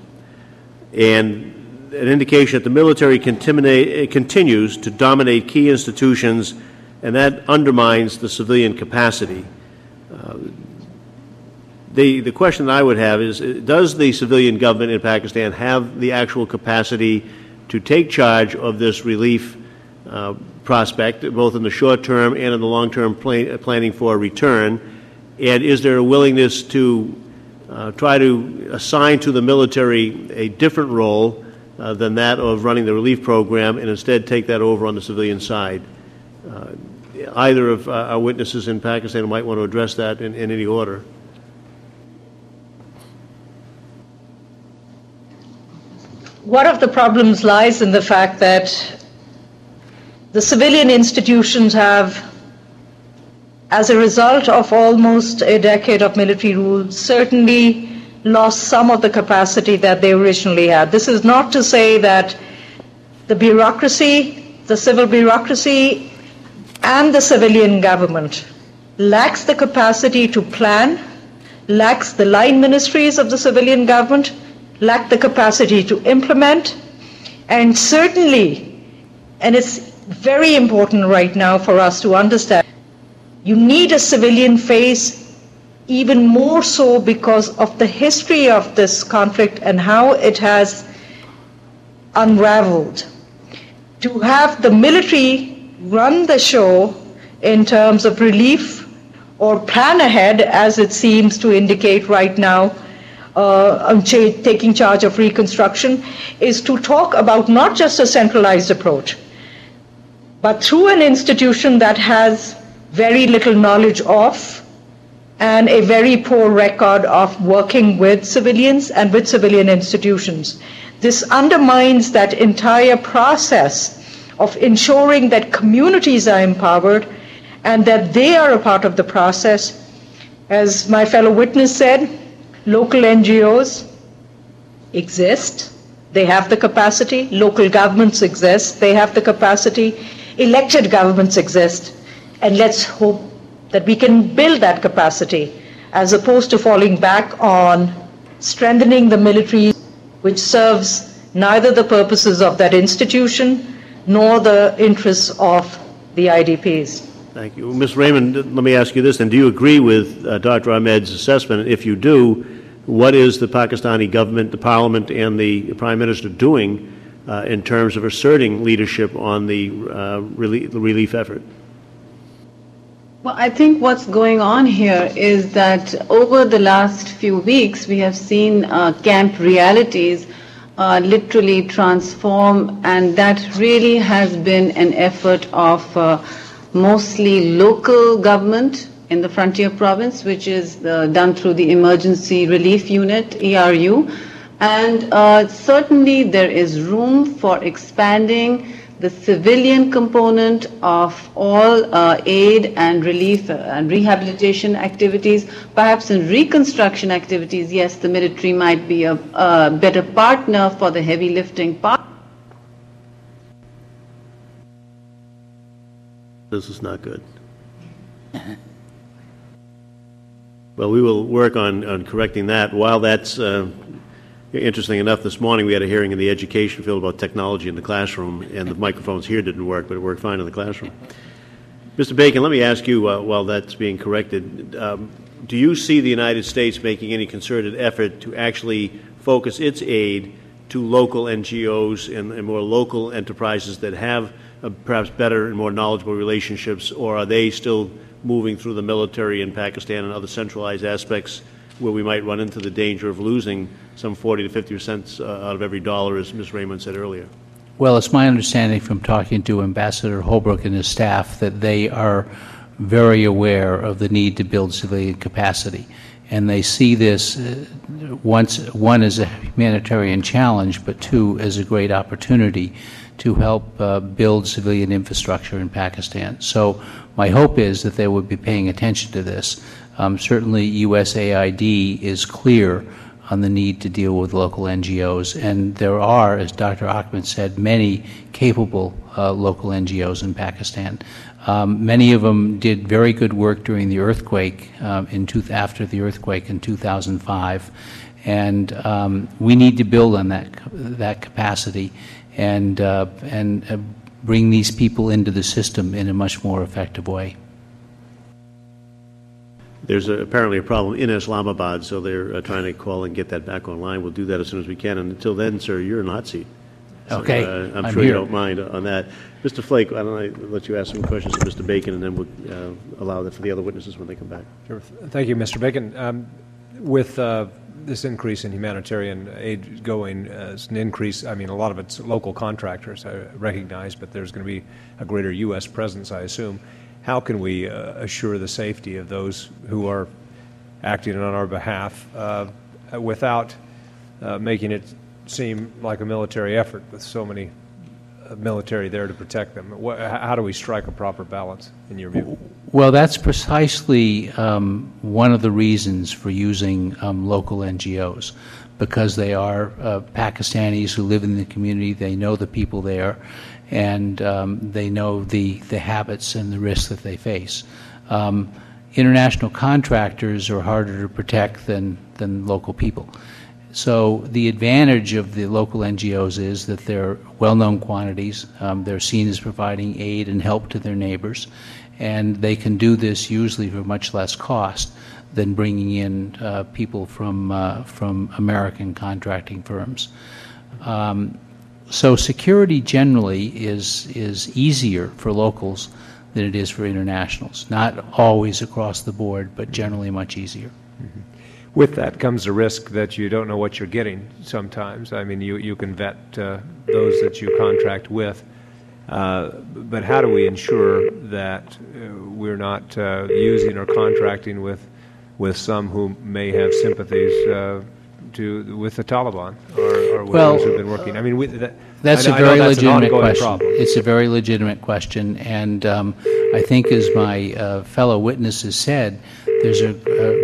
and an indication that the military continues to dominate key institutions, and that undermines the civilian capacity. The question that I would have is, does the civilian government in Pakistan have the actual capacity to take charge of this relief prospect, both in the short term and in the long term planning for a return? And is there a willingness to try to assign to the military a different role than that of running the relief program and instead take that over on the civilian side? Either of our witnesses in Pakistan might want to address that in any order. One of the problems lies in the fact that the civilian institutions have, as a result of almost a decade of military rule, certainly lost some of the capacity that they originally had. This is not to say that the bureaucracy, the civil bureaucracy, and the civilian government lacks the capacity to plan, lacks the line ministries of the civilian government, lack the capacity to implement, and certainly, and it's very important right now for us to understand, you need a civilian face even more so because of the history of this conflict and how it has unraveled. To have the military run the show in terms of relief or plan ahead, as it seems to indicate right now, taking charge of reconstruction, is to talk about not just a centralized approach, but through an institution that has very little knowledge of and a very poor record of working with civilians and with civilian institutions. This undermines that entire process of ensuring that communities are empowered and that they are a part of the process. As my fellow witness said, local NGOs exist, they have the capacity. Local governments exist, they have the capacity. Elected governments exist. And let's hope that we can build that capacity as opposed to falling back on strengthening the military, which serves neither the purposes of that institution nor the interests of the IDPs. Thank you. Ms. Raymond, let me ask you this, then. Do you agree with Dr. Ahmed's assessment? If you do, what is the Pakistani government, the parliament, and the Prime Minister doing in terms of asserting leadership on the relief effort? Well, I think what's going on here is that over the last few weeks, we have seen camp realities literally transform, and that really has been an effort of mostly local government in the frontier province, which is done through the Emergency Relief Unit, ERU. And certainly there is room for expanding the civilian component of all aid and relief and rehabilitation activities. Perhaps in reconstruction activities, yes, the military might be a better partner for the heavy lifting part. This is not good. Well, we will work on correcting that. While that's interesting enough, this morning we had a hearing in the education field about technology in the classroom, and the microphones here didn't work, but it worked fine in the classroom. Mr. Bacon, let me ask you, while that's being corrected, do you see the United States making any concerted effort to actually focus its aid to local NGOs and more local enterprises that have perhaps better and more knowledgeable relationships, or are they still moving through the military in Pakistan and other centralized aspects where we might run into the danger of losing some 40 to 50% out of every dollar, as Ms. Raymond said earlier? Well, it's my understanding from talking to Ambassador Holbrooke and his staff that they are very aware of the need to build civilian capacity. And they see this, one, as a humanitarian challenge, but two, as a great opportunity to help build civilian infrastructure in Pakistan. So my hope is that they will be paying attention to this. Certainly USAID is clear on the need to deal with local NGOs, and there are, as Dr. Ahmed said, many capable local NGOs in Pakistan. Many of them did very good work during the earthquake, after the earthquake in 2005, and we need to build on that capacity and bring these people into the system in a much more effective way. There's apparently a problem in Islamabad, so they're trying to call and get that back online. We'll do that as soon as we can. And until then, sir, you're in the hot seat. So, okay. I'm sure here. you don't mind on that. Mr. Flake, why don't I let you ask some questions to Mr. Bacon, and then we'll allow that for the other witnesses when they come back. Sure. Thank you, Mr. Bacon. With this increase in humanitarian aid going as an increase, I mean, a lot of it's local contractors, I recognize, but there's going to be a greater U.S. presence, I assume. How can we assure the safety of those who are acting on our behalf without making it seem like a military effort with so many military there to protect them? How do we strike a proper balance, in your view? Well, that's precisely one of the reasons for using local NGOs, because they are Pakistanis who live in the community, they know the people there, and they know the habits and the risks that they face. International contractors are harder to protect than local people. So the advantage of the local NGOs is that they're well-known quantities, they're seen as providing aid and help to their neighbors, and they can do this usually for much less cost than bringing in people from American contracting firms. So security generally is easier for locals than it is for internationals. Not always across the board, but generally much easier. Mm-hmm. With that comes the risk that you don't know what you're getting sometimes. I mean, you can vet those that you contract with, but how do we ensure that we're not using or contracting with some who may have sympathies with the Taliban or with those who've been working? I mean, that's a very legitimate question. It's a very legitimate question, and I think, as my fellow witnesses said, there's a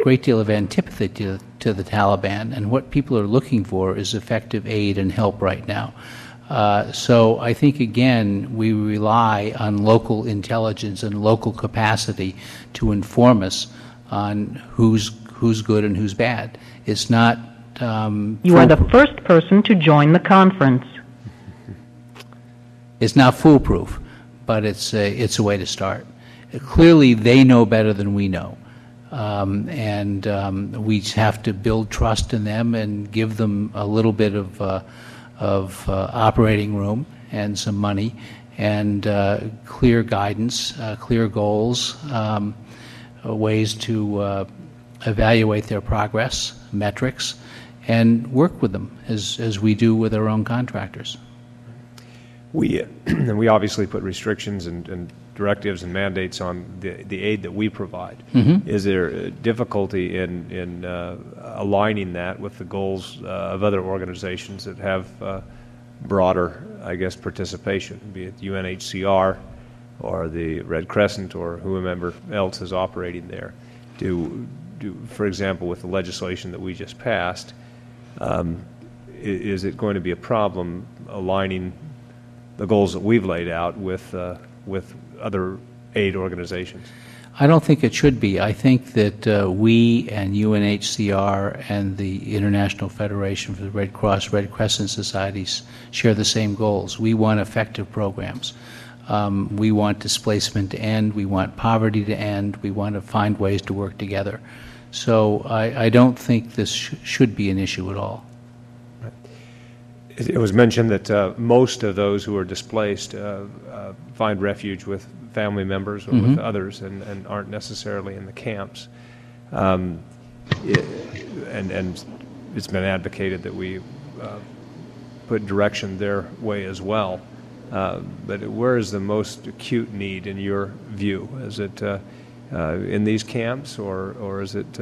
great deal of antipathy to the Taliban, and what people are looking for is effective aid and help right now. So I think, again, we rely on local intelligence and local capacity to inform us on who's good and who's bad. It's not. You are the first person to join the conference. It's not foolproof, but it's a way to start. Clearly, they know better than we know. And we have to build trust in them and give them a little bit of operating room and some money and clear guidance, clear goals, ways to evaluate their progress, metrics, and work with them as we do with our own contractors. We obviously put restrictions and directives and mandates on the aid that we provide. Mm-hmm. Is there a difficulty in aligning that with the goals of other organizations that have broader, I guess, participation, be it UNHCR or the Red Crescent or whomever else is operating there? For example, with the legislation that we just passed, is it going to be a problem aligning the goals that we've laid out with other aid organizations? I don't think it should be. I think that we and UNHCR and the International Federation for the Red Cross, Red Crescent Societies share the same goals. We want effective programs. We want displacement to end. We want poverty to end. We want to find ways to work together. So I don't think this should be an issue at all. It was mentioned that most of those who are displaced find refuge with family members or mm-hmm. with others and aren't necessarily in the camps. And it's been advocated that we put direction their way as well. But where is the most acute need in your view? Is it in these camps, or is it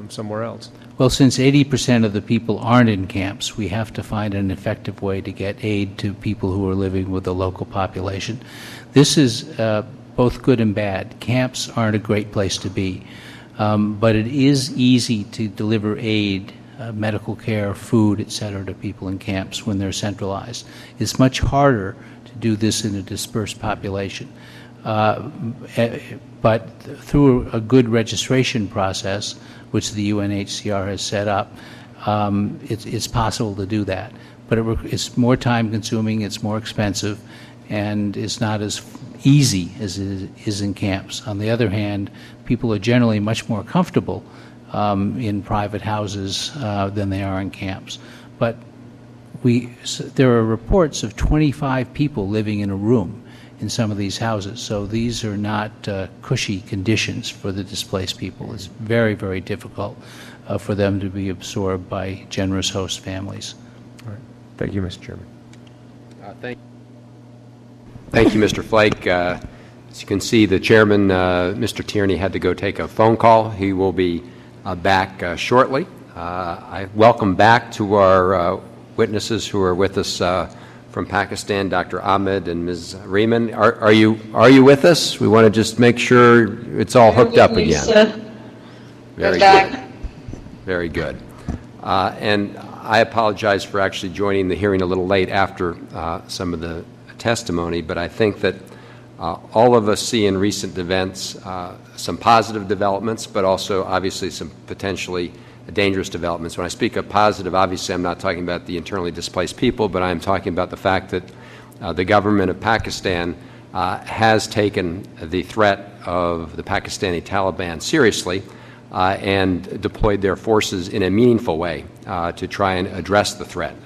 somewhere else? Well, since 80% of the people aren't in camps, we have to find an effective way to get aid to people who are living with the local population. This is both good and bad. Camps aren't a great place to be, but it is easy to deliver aid, medical care, food, etc., to people in camps when they're centralized. It's much harder to do this in a dispersed population. But through a good registration process, which the UNHCR has set up, it's possible to do that. But it's more time-consuming, it's more expensive, and it's not as easy as it is in camps. On the other hand, people are generally much more comfortable in private houses than they are in camps. But there are reports of 25 people living in a room in some of these houses. So these are not cushy conditions for the displaced people. It's very, very difficult for them to be absorbed by generous host families. All right. Thank you, Mr. Chairman. Thank you, Mr. Flake. As you can see, the chairman, Mr. Tierney, had to go take a phone call. He will be back shortly. I welcome back to our witnesses who are with us from Pakistan, Dr. Ahmed and Ms. Rehman. Are you with us? We want to just make sure it's all hooked up again. Very good. Very good. And I apologize for actually joining the hearing a little late after some of the testimony, but I think that all of us see in recent events some positive developments, but also obviously some potentially dangerous developments. When I speak of positive, obviously I'm not talking about the internally displaced people, but I'm talking about the fact that the government of Pakistan has taken the threat of the Pakistani Taliban seriously and deployed their forces in a meaningful way to try and address the threat.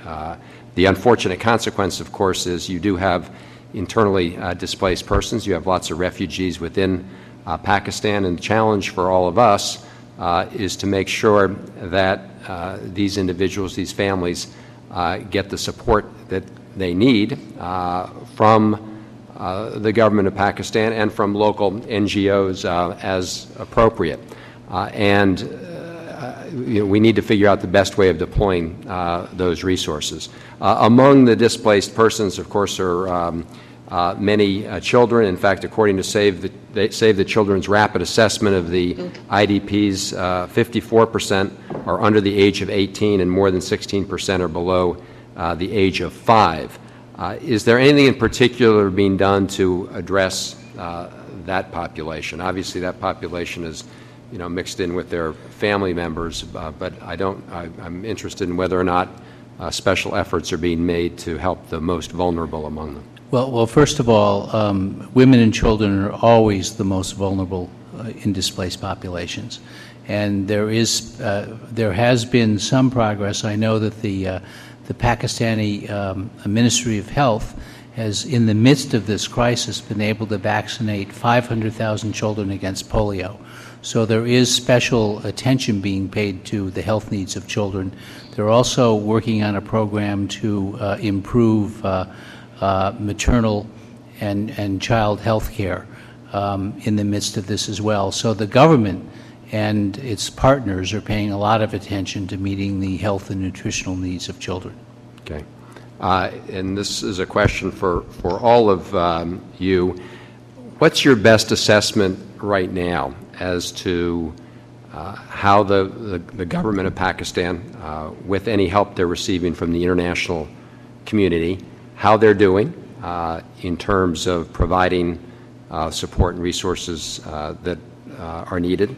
The unfortunate consequence, of course, is you do have internally displaced persons. You have lots of refugees within Pakistan, and the challenge for all of us is to make sure that these individuals, these families, get the support that they need from the government of Pakistan and from local NGOs as appropriate. We need to figure out the best way of deploying those resources. Among the displaced persons, of course, are many children. In fact, according to Save the Children's rapid assessment of the IDPs, 54% are under the age of 18 and more than 16% are below the age of 5. Is there anything in particular being done to address that population? Obviously, that population is mixed in with their family members, but I'm interested in whether or not special efforts are being made to help the most vulnerable among them. Well, first of all, women and children are always the most vulnerable in displaced populations, and there has been some progress. I know that the Pakistani Ministry of Health has, in the midst of this crisis, been able to vaccinate 500,000 children against polio. So there is special attention being paid to the health needs of children. They're also working on a program to improve maternal and child health care in the midst of this as well. So the government and its partners are paying a lot of attention to meeting the health and nutritional needs of children. Okay. And this is a question for all of you. What's your best assessment right now as to how the government of Pakistan, with any help they're receiving from the international community, how they're doing in terms of providing support and resources that are needed?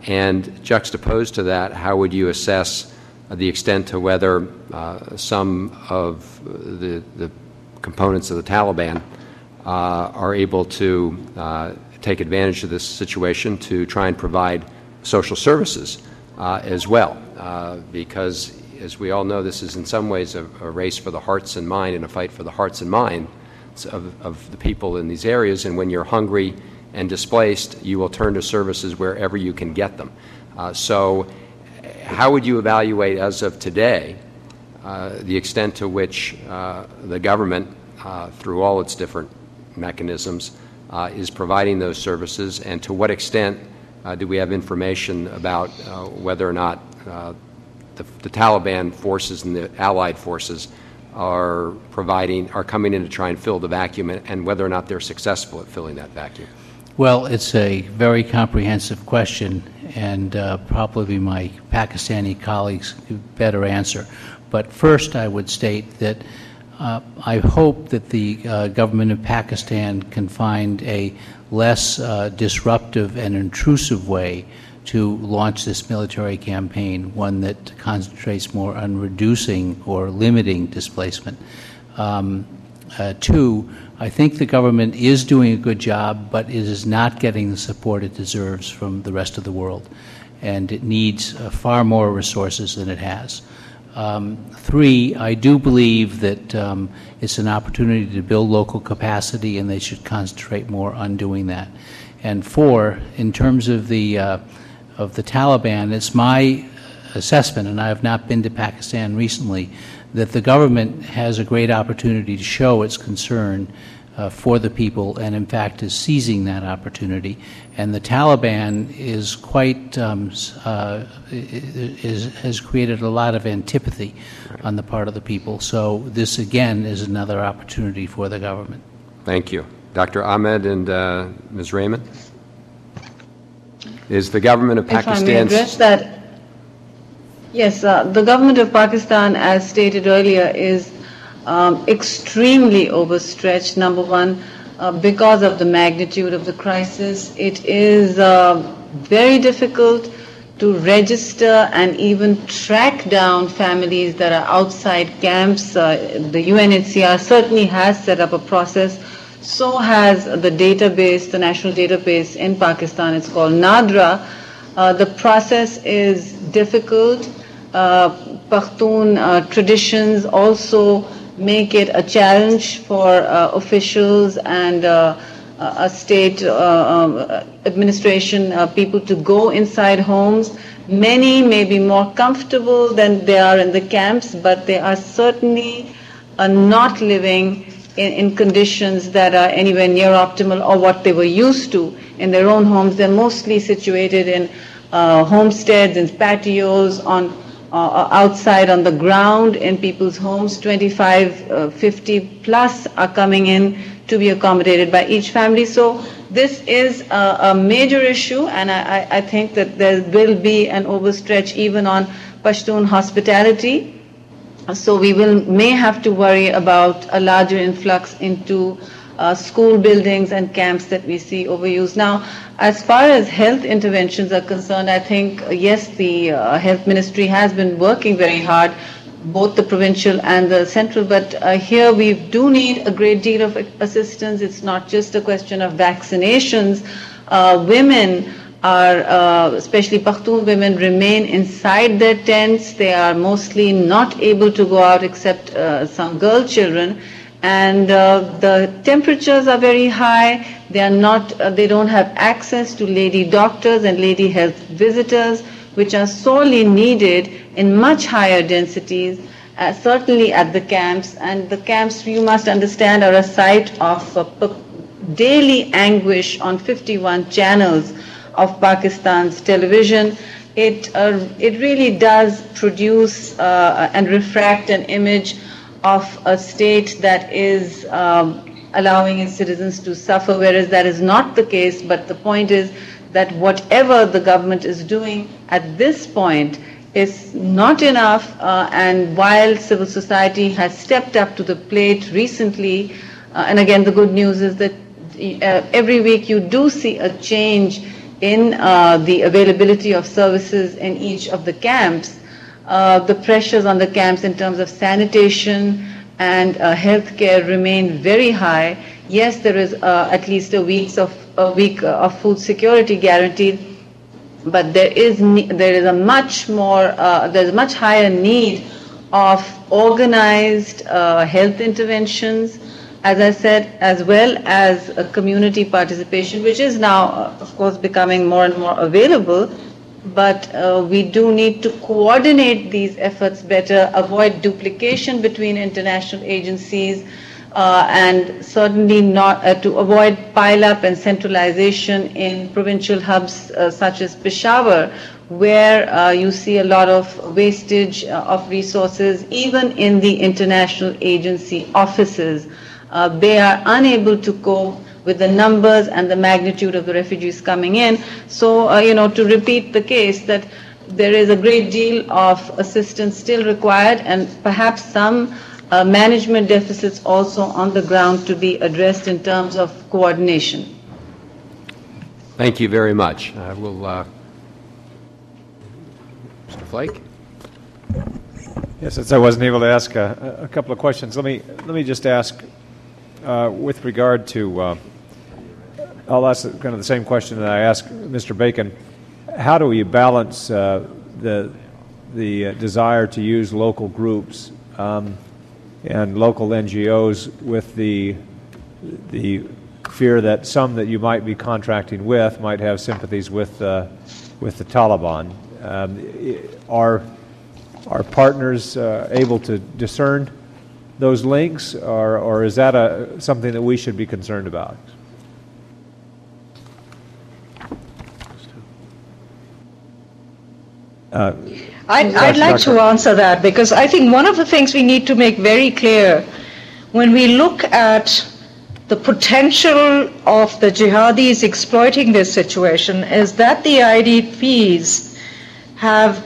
And juxtaposed to that, how would you assess the extent to whether some of the components of the Taliban are able to take advantage of this situation to try and provide social services as well? Because, as we all know, this is in some ways a race for the hearts and mind and a fight for the hearts and minds of the people in these areas. And when you're hungry and displaced, you will turn to services wherever you can get them. So how would you evaluate, as of today, the extent to which the government, through all its different mechanisms, is providing those services, and to what extent do we have information about whether or not the Taliban forces and the allied forces are coming in to try and fill the vacuum, and whether or not they're successful at filling that vacuum? Well, it's a very comprehensive question, and probably my Pakistani colleagues could better answer. But first, I would state that I hope that the government of Pakistan can find a less disruptive and intrusive way to launch this military campaign, one that concentrates more on reducing or limiting displacement. Two, I think the government is doing a good job, but it is not getting the support it deserves from the rest of the world, and it needs far more resources than it has. Three, I do believe that it's an opportunity to build local capacity, and they should concentrate more on doing that. And four, in terms of the Taliban, it's my assessment, and I have not been to Pakistan recently, that the government has a great opportunity to show its concern for the people, and in fact is seizing that opportunity. And the Taliban is quite has created a lot of antipathy on the part of the people. So this again is another opportunity for the government. Thank you, Dr. Ahmed and Ms. Raymond. Is the government of Pakistan? If I may address that. Yes, the government of Pakistan, as stated earlier, is extremely overstretched. Number one, because of the magnitude of the crisis, it is very difficult to register and even track down families that are outside camps. The UNHCR certainly has set up a process. So has the database, the national database in Pakistan. It's called NADRA. The process is difficult. Pashtun traditions also make it a challenge for officials and a state administration people to go inside homes. Many may be more comfortable than they are in the camps, but they are certainly not living in conditions that are anywhere near optimal or what they were used to in their own homes. They're mostly situated in homesteads and patios on outside on the ground in people's homes. 25, 50 plus are coming in to be accommodated by each family. So this is a major issue, and I think that there will be an overstretch even on Pashtun hospitality. So we may have to worry about a larger influx into school buildings and camps that we see overused. Now, as far as health interventions are concerned, I think, yes, the health ministry has been working very hard, both the provincial and the central, but here we do need a great deal of assistance. It's not just a question of vaccinations. Women are, especially Pashtun women, remain inside their tents. They are mostly not able to go out except some girl children. And the temperatures are very high. They are not. They don't have access to lady doctors and lady health visitors, which are sorely needed in much higher densities, certainly at the camps. And the camps, you must understand, are a site of daily anguish on 51 channels of Pakistan's television. It really does produce and refract an image of a state that is allowing its citizens to suffer, whereas that is not the case. But the point is that whatever the government is doing at this point is not enough, and while civil society has stepped up to the plate recently, and again the good news is that every week you do see a change in the availability of services in each of the camps. The pressures on the camps in terms of sanitation and health care remain very high. Yes, there is at least a week of food security guaranteed, but there's a much higher need of organized health interventions, as I said, as well as community participation, which is now, of course, becoming more and more available. but we do need to coordinate these efforts better, avoid duplication between international agencies, and certainly not to avoid pile-up and centralization in provincial hubs such as Peshawar, where you see a lot of wastage of resources, even in the international agency offices. They are unable to cope with the numbers and the magnitude of the refugees coming in. So, to repeat the case, that there is a great deal of assistance still required, and perhaps some management deficits also on the ground to be addressed in terms of coordination. Thank you very much. I will, Mr. Flake. Yes, since I wasn't able to ask a couple of questions, let me just ask with regard to. I'll ask kind of the same question that I asked Mr. Bacon. How do we balance the desire to use local groups and local NGOs with the fear that some that you might be contracting with might have sympathies with the Taliban? Are partners able to discern those links, or is that something that we should be concerned about? I'd like to answer that, because I think one of the things we need to make very clear when we look at the potential of the jihadis exploiting this situation is that the IDPs have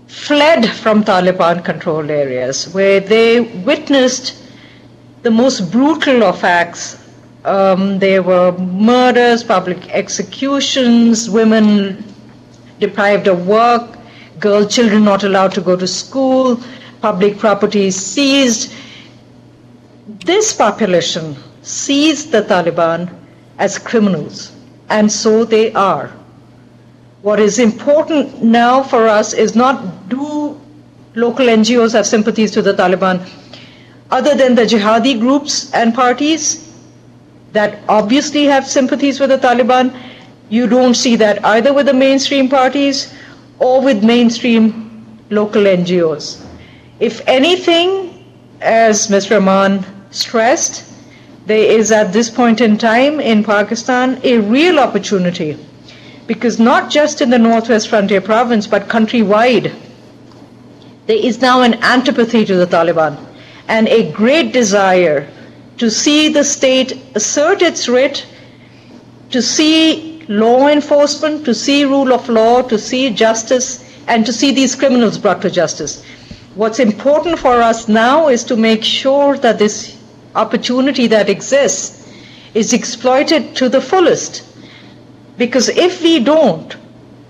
fled from Taliban-controlled areas where they witnessed the most brutal of acts. There were murders, public executions, women deprived of work, children not allowed to go to school, public property seized. This population sees the Taliban as criminals, and so they are. What is important now for us is not do local NGOs have sympathies to the Taliban, other than the jihadi groups and parties that obviously have sympathies with the Taliban. You don't see that either with the mainstream parties or with mainstream local NGOs. If anything, as Ms. Rahman stressed, there is at this point in time in Pakistan a real opportunity, because not just in the Northwest Frontier Province but countrywide, there is now an antipathy to the Taliban and a great desire to see the state assert its writ, to see law enforcement, to see rule of law, to see justice, and to see these criminals brought to justice. What's important for us now is to make sure that this opportunity that exists is exploited to the fullest. Because if we don't,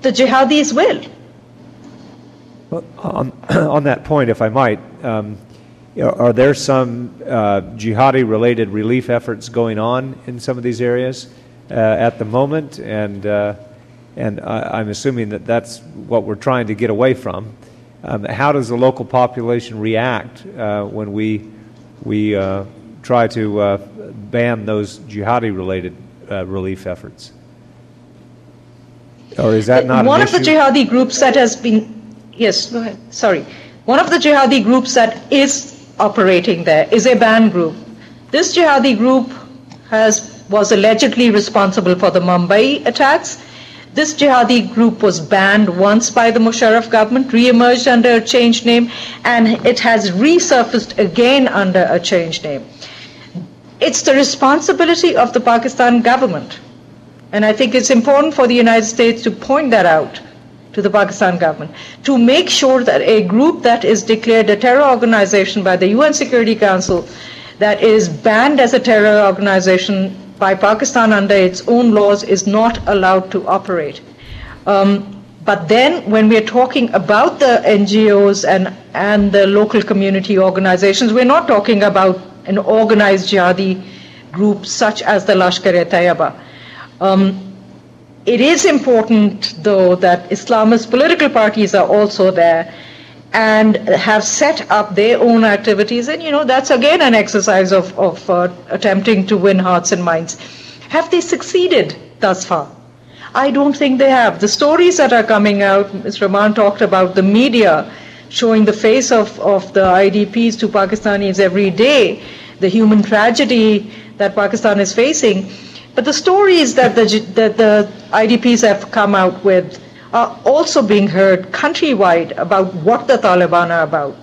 the jihadis will. Well, on that point, if I might, are there some jihadi-related relief efforts going on in some of these areas at the moment? And I'm assuming that that's what we're trying to get away from. How does the local population react when we try to ban those jihadi-related relief efforts? Or is that not one an of the issue? jihadi groups that has been, yes, go ahead, sorry. One of the jihadi groups that is operating there is a banned group. This jihadi group was allegedly responsible for the Mumbai attacks. This jihadi group was banned once by the Musharraf government, re-emerged under a changed name, and it has resurfaced again under a changed name. It's the responsibility of the Pakistan government, and I think it's important for the United States to point that out to the Pakistan government, to make sure that a group that is declared a terror organization by the UN Security Council, that is banned as a terror organization by Pakistan under its own laws, is not allowed to operate. But then when we're talking about the NGOs and the local community organizations, we're not talking about an organized jihadi group such as the Lashkar-e-Taiba. It is important, though, that Islamist political parties are also there and have set up their own activities, and that's again an exercise of attempting to win hearts and minds. Have they succeeded thus far? I don't think they have. The stories that are coming out, Mr. Rahman talked about the media showing the face of the IDPs to Pakistanis every day, the human tragedy that Pakistan is facing. But the stories that the IDPs have come out with are also being heard countrywide about what the Taliban are about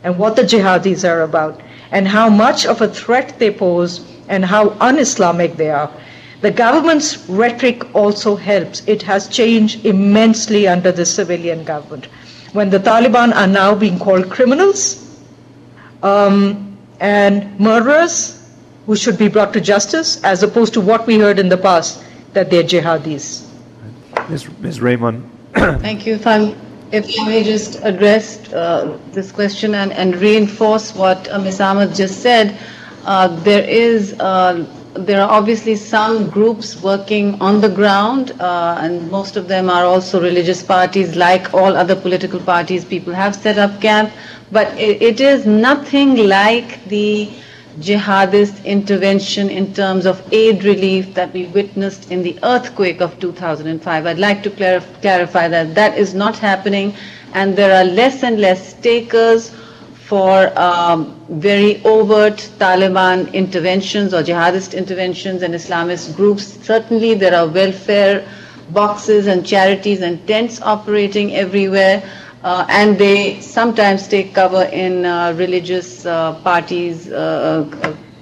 and what the jihadis are about and how much of a threat they pose and how un-Islamic they are. The government's rhetoric also helps. It has changed immensely under the civilian government. When the Taliban are now being called criminals and murderers who should be brought to justice, as opposed to what we heard in the past, that they're jihadis. Ms. Raymond. Thank you. If I may just address this question and reinforce what Ms. Ahmed just said, there are obviously some groups working on the ground, and most of them are also religious parties. Like all other political parties, people have set up camp, but it is nothing like the jihadist intervention in terms of aid relief that we witnessed in the earthquake of 2005. I'd like to clarify that that is not happening, and there are less and less takers for very overt Taliban interventions or jihadist interventions and Islamist groups. Certainly there are welfare boxes and charities and tents operating everywhere, and they sometimes take cover in religious parties,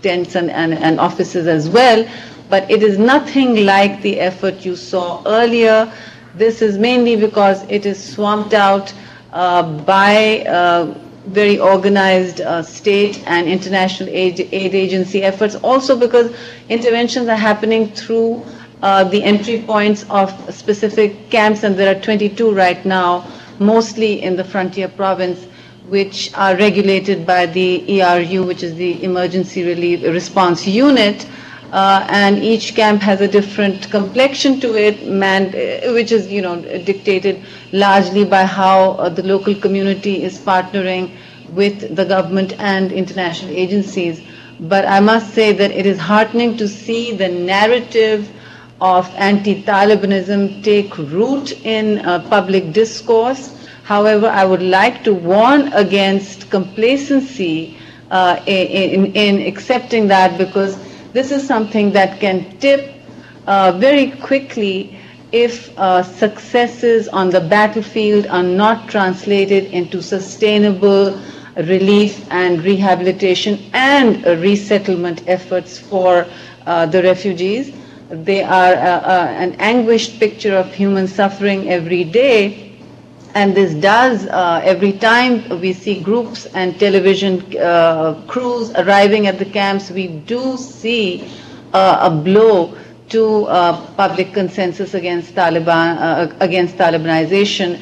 tents and offices as well. But it is nothing like the effort you saw earlier. This is mainly because it is swamped out by very organized state and international aid agency efforts, also because interventions are happening through the entry points of specific camps, and there are 22 right now, mostly in the frontier province, which are regulated by the ERU, which is the Emergency Relief Response Unit, and each camp has a different complexion to it, which is, dictated largely by how the local community is partnering with the government and international agencies. But I must say that it is heartening to see the narrative of anti-Talibanism take root in public discourse. However, I would like to warn against complacency in accepting that, because this is something that can tip very quickly if successes on the battlefield are not translated into sustainable relief and rehabilitation and resettlement efforts for the refugees. They are an anguished picture of human suffering every day, and this does, every time we see groups and television crews arriving at the camps, we do see a blow to public consensus against Talibanization,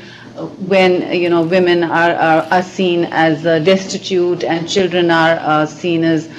when women are seen as destitute and children are seen as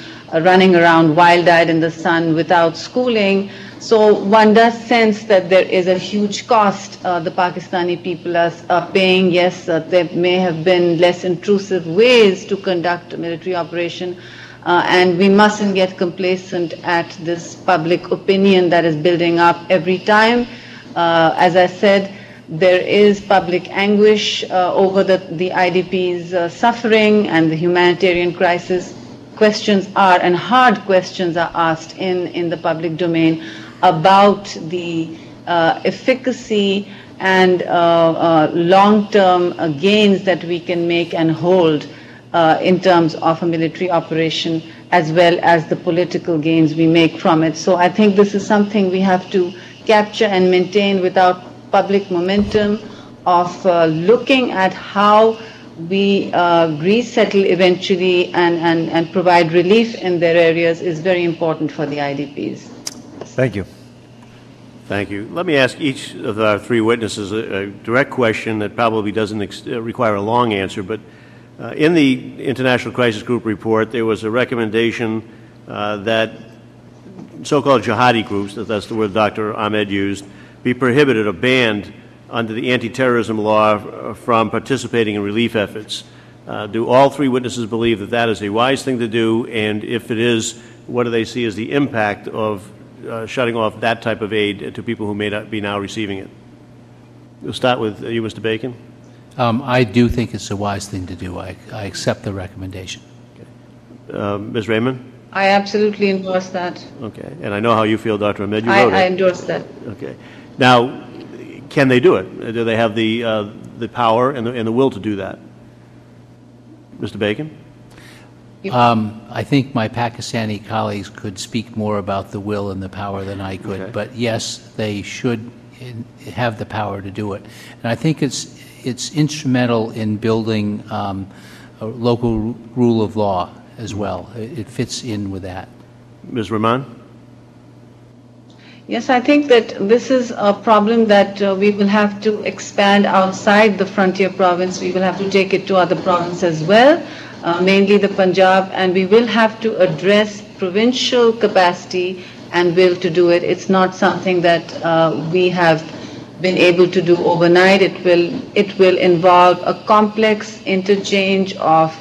running around wild-eyed in the sun without schooling. So one does sense that there is a huge cost the Pakistani people are paying. Yes, there may have been less intrusive ways to conduct a military operation, and we mustn't get complacent at this public opinion that is building up every time. As I said, there is public anguish over the IDPs' suffering and the humanitarian crisis. Questions are, and hard questions are asked in the public domain about the efficacy and long-term gains that we can make and hold in terms of a military operation, as well as the political gains we make from it. So I think this is something we have to capture and maintain without public momentum of looking at how we resettle eventually and provide relief in their areas is very important for the IDPs. Thank you. Thank you. Let me ask each of our three witnesses a direct question that probably doesn't require a long answer, but in the International Crisis Group report, there was a recommendation that so-called jihadi groups, that's the word Dr. Ahmed used, be prohibited or banned under the anti-terrorism law from participating in relief efforts. Do all three witnesses believe that that is a wise thing to do? And if it is, what do they see as the impact of shutting off that type of aid to people who may not be now receiving it? We'll start with you, Mr. Bacon. I do think it's a wise thing to do. I accept the recommendation. Ms. Raymond? I absolutely endorse that. Okay. And I know how you feel, Dr. Ahmed. You wrote it. I endorse that. Okay. Now, can they do it? Do they have the power and the will to do that? Mr. Bacon? I think my Pakistani colleagues could speak more about the will and the power than I could. Okay. But yes, they should have the power to do it. And I think it's instrumental in building a local rule of law as well. It fits in with that. Ms. Rahman? Yes, I think that this is a problem that we will have to expand outside the frontier province. We will have to take it to other provinces as well, mainly the Punjab, and we will have to address provincial capacity and will to do it. It's not something that we have been able to do overnight. It will involve a complex interchange of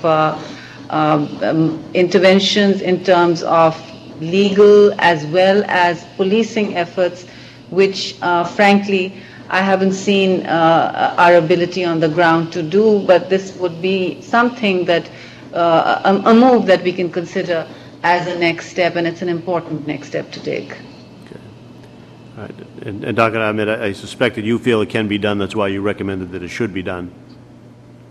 interventions in terms of legal as well as policing efforts, which frankly I haven't seen our ability on the ground to do, but this would be something that a move that we can consider as a next step, and it's an important next step to take. Okay. All right. And Dr. Ahmed, I suspect that you feel it can be done. That's why you recommended that it should be done.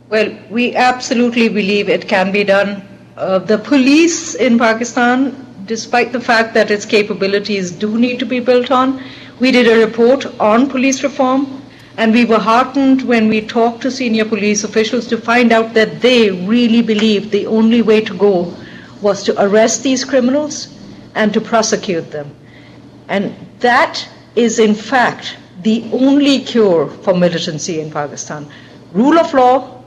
Well, we absolutely believe it can be done. The police in Pakistan, despite the fact that its capabilities do need to be built on, we did a report on police reform, and we were heartened when we talked to senior police officials to find out that they really believed the only way to go was to arrest these criminals and to prosecute them. And that is, in fact, the only cure for militancy in Pakistan. Rule of law,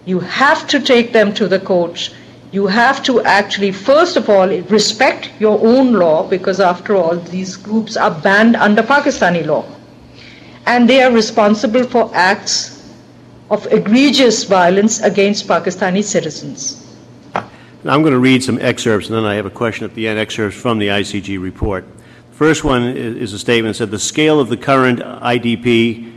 you have to take them to the courts. You have to actually, first of all, respect your own law, because after all, these groups are banned under Pakistani law. And they are responsible for acts of egregious violence against Pakistani citizens. Now, I'm going to read some excerpts, and then I have a question at the end, excerpts from the ICG report. The first one is a statement that said, the scale of the current IDP,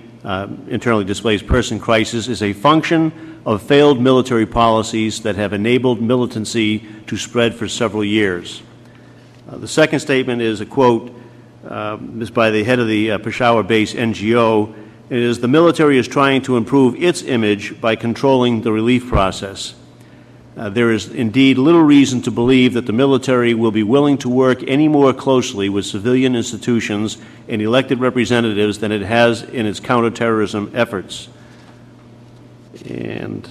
internally displaced person crisis, is a function of failed military policies that have enabled militancy to spread for several years. The second statement is a quote this by the head of the Peshawar-based NGO. It is, the military is trying to improve its image by controlling the relief process. There is indeed little reason to believe that the military will be willing to work any more closely with civilian institutions and elected representatives than it has in its counterterrorism efforts. And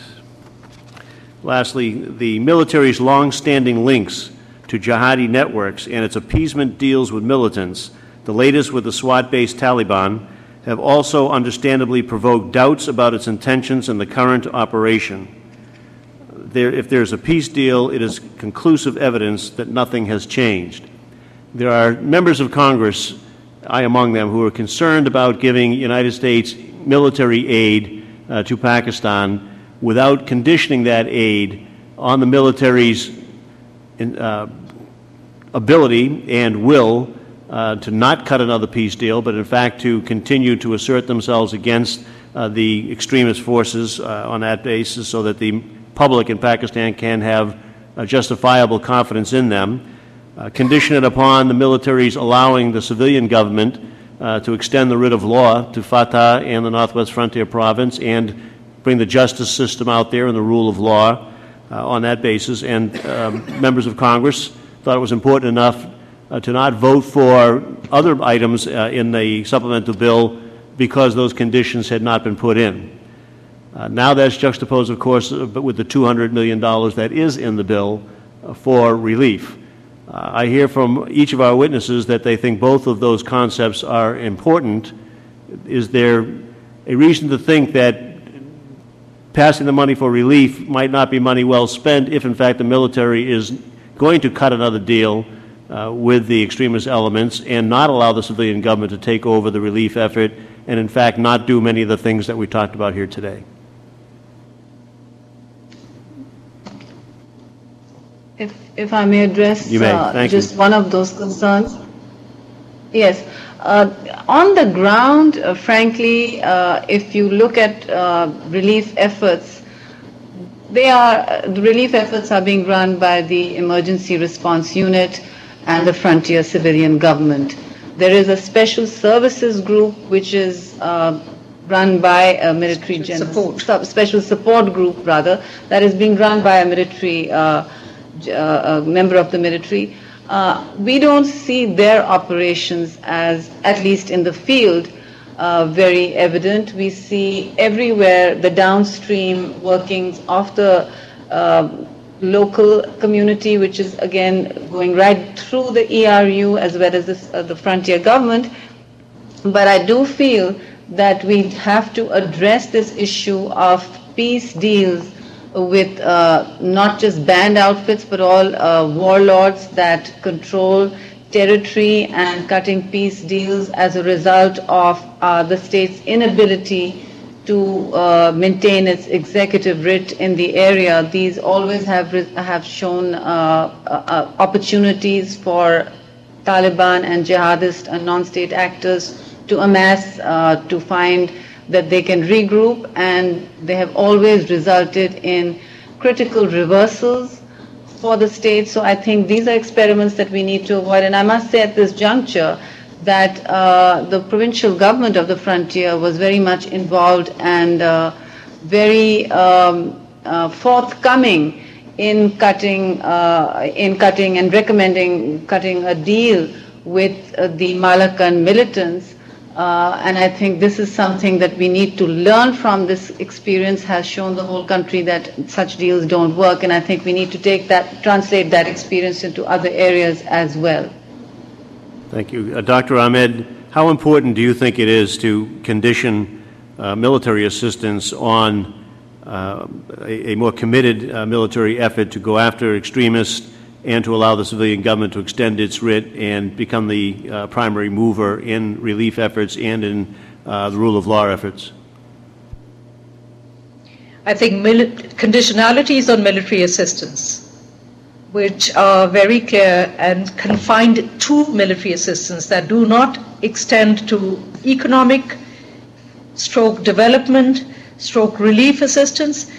lastly, the military's long-standing links to jihadi networks and its appeasement deals with militants, the latest with the SWAT-based Taliban, have also understandably provoked doubts about its intentions in the current operation. If there's a peace deal, it is conclusive evidence that nothing has changed. There are members of Congress, I among them, who are concerned about giving United States military aid to Pakistan without conditioning that aid on the military's ability and will to not cut another peace deal, but in fact to continue to assert themselves against the extremist forces on that basis, so that the public in Pakistan can have justifiable confidence in them. Condition it upon the military's allowing the civilian government to extend the writ of law to Fatah and the Northwest Frontier Province, and bring the justice system out there and the rule of law on that basis. And members of Congress thought it was important enough to not vote for other items in the supplemental bill because those conditions had not been put in. Now that's juxtaposed, of course, with the $200 million that is in the bill for relief. I hear from each of our witnesses that they think both of those concepts are important. Is there a reason to think that passing the money for relief might not be money well spent if, in fact, the military is going to cut another deal with the extremist elements and not allow the civilian government to take over the relief effort, and, in fact, not do many of the things that we talked about here today? If I may address just one of those concerns. Yes. On the ground, frankly, if you look at relief efforts, the relief efforts are being run by the Emergency Response Unit and the Frontier Civilian Government. There is a special services group which is run by a military special support group rather, that is being run by a military member of the military. We don't see their operations as, at least in the field, very evident. We see everywhere the downstream workings of the local community, which is again going right through the ERU as well as the frontier government. But I do feel that we have to address this issue of peace deals with not just band outfits, but all warlords that control territory and cutting peace deals as a result of the state's inability to maintain its executive writ in the area. These always have shown opportunities for Taliban and jihadist and non-state actors to amass, to find that they can regroup, and they have always resulted in critical reversals for the state. So I think these are experiments that we need to avoid. And I must say at this juncture that the provincial government of the frontier was very much involved and very forthcoming in cutting and recommending cutting a deal with the Malacan militants. And I think this is something that we need to learn from. This experience has shown the whole country that such deals don't work, and I think we need to translate that experience into other areas as well. Thank you. Dr. Ahmed, how important do you think it is to condition military assistance on a more committed military effort to go after extremists and to allow the civilian government to extend its writ and become the primary mover in relief efforts and in the rule of law efforts? I think conditionalities on military assistance, which are very clear and confined to military assistance that do not extend to economic, stroke development, stroke relief assistance,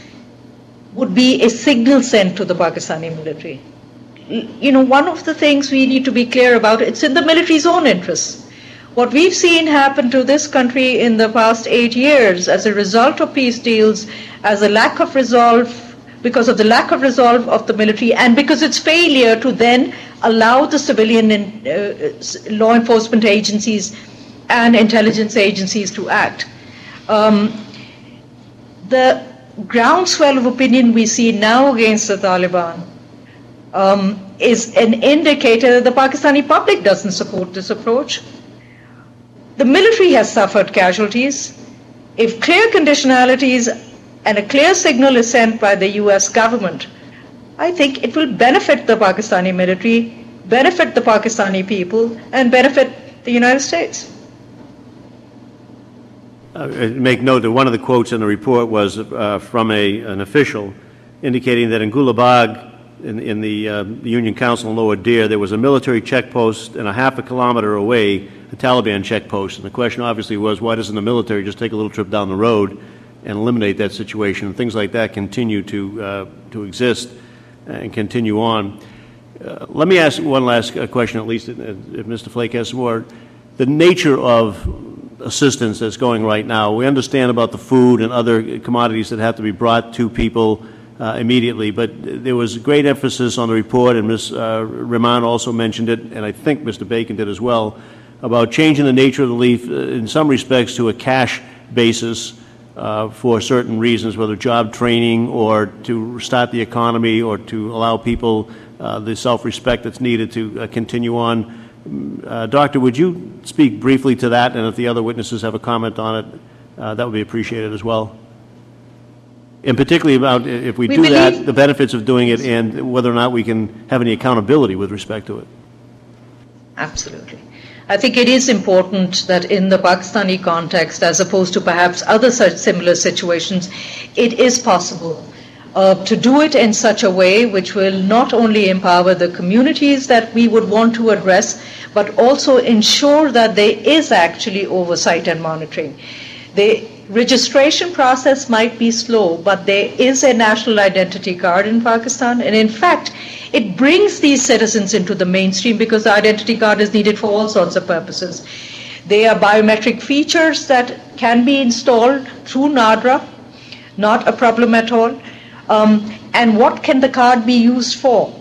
would be a signal sent to the Pakistani military. You know, one of the things we need to be clear about, it's in the military's own interests. What we've seen happen to this country in the past 8 years as a result of peace deals, as a lack of resolve, because of the lack of resolve of the military and because its failure to then allow the civilian law enforcement agencies and intelligence agencies to act. The groundswell of opinion we see now against the Taliban is an indicator that the Pakistani public doesn't support this approach. The military has suffered casualties. If clear conditionalities and a clear signal is sent by the US government, I think it will benefit the Pakistani military, benefit the Pakistani people, and benefit the United States. Make note that one of the quotes in the report was from an official indicating that in Gulabag, in the Union Council in Lower Deir, there was a military checkpost and a half a kilometer away, a Taliban checkpost. And the question obviously was, why doesn't the military just take a little trip down the road and eliminate that situation? And things like that continue to exist and continue on. Let me ask one last question, at least if Mr. Flake has more. The nature of assistance that's going right now, we understand about the food and other commodities that have to be brought to people immediately, but there was great emphasis on the report, and Ms. Rahman also mentioned it, and I think Mr. Bacon did as well, about changing the nature of the relief in some respects to a cash basis for certain reasons, whether job training or to start the economy or to allow people the self-respect that's needed to continue on. Doctor, would you speak briefly to that, and if the other witnesses have a comment on it, that would be appreciated as well. And particularly about if we do that, the benefits of doing it and whether or not we can have any accountability with respect to it. Absolutely. I think it is important that in the Pakistani context, as opposed to perhaps other such similar situations, it is possible to do it in such a way which will not only empower the communities that we would want to address, but also ensure that there is actually oversight and monitoring. The registration process might be slow, but there is a national identity card in Pakistan, and in fact, it brings these citizens into the mainstream because the identity card is needed for all sorts of purposes. There are biometric features that can be installed through NADRA, not a problem at all. And what can the card be used for?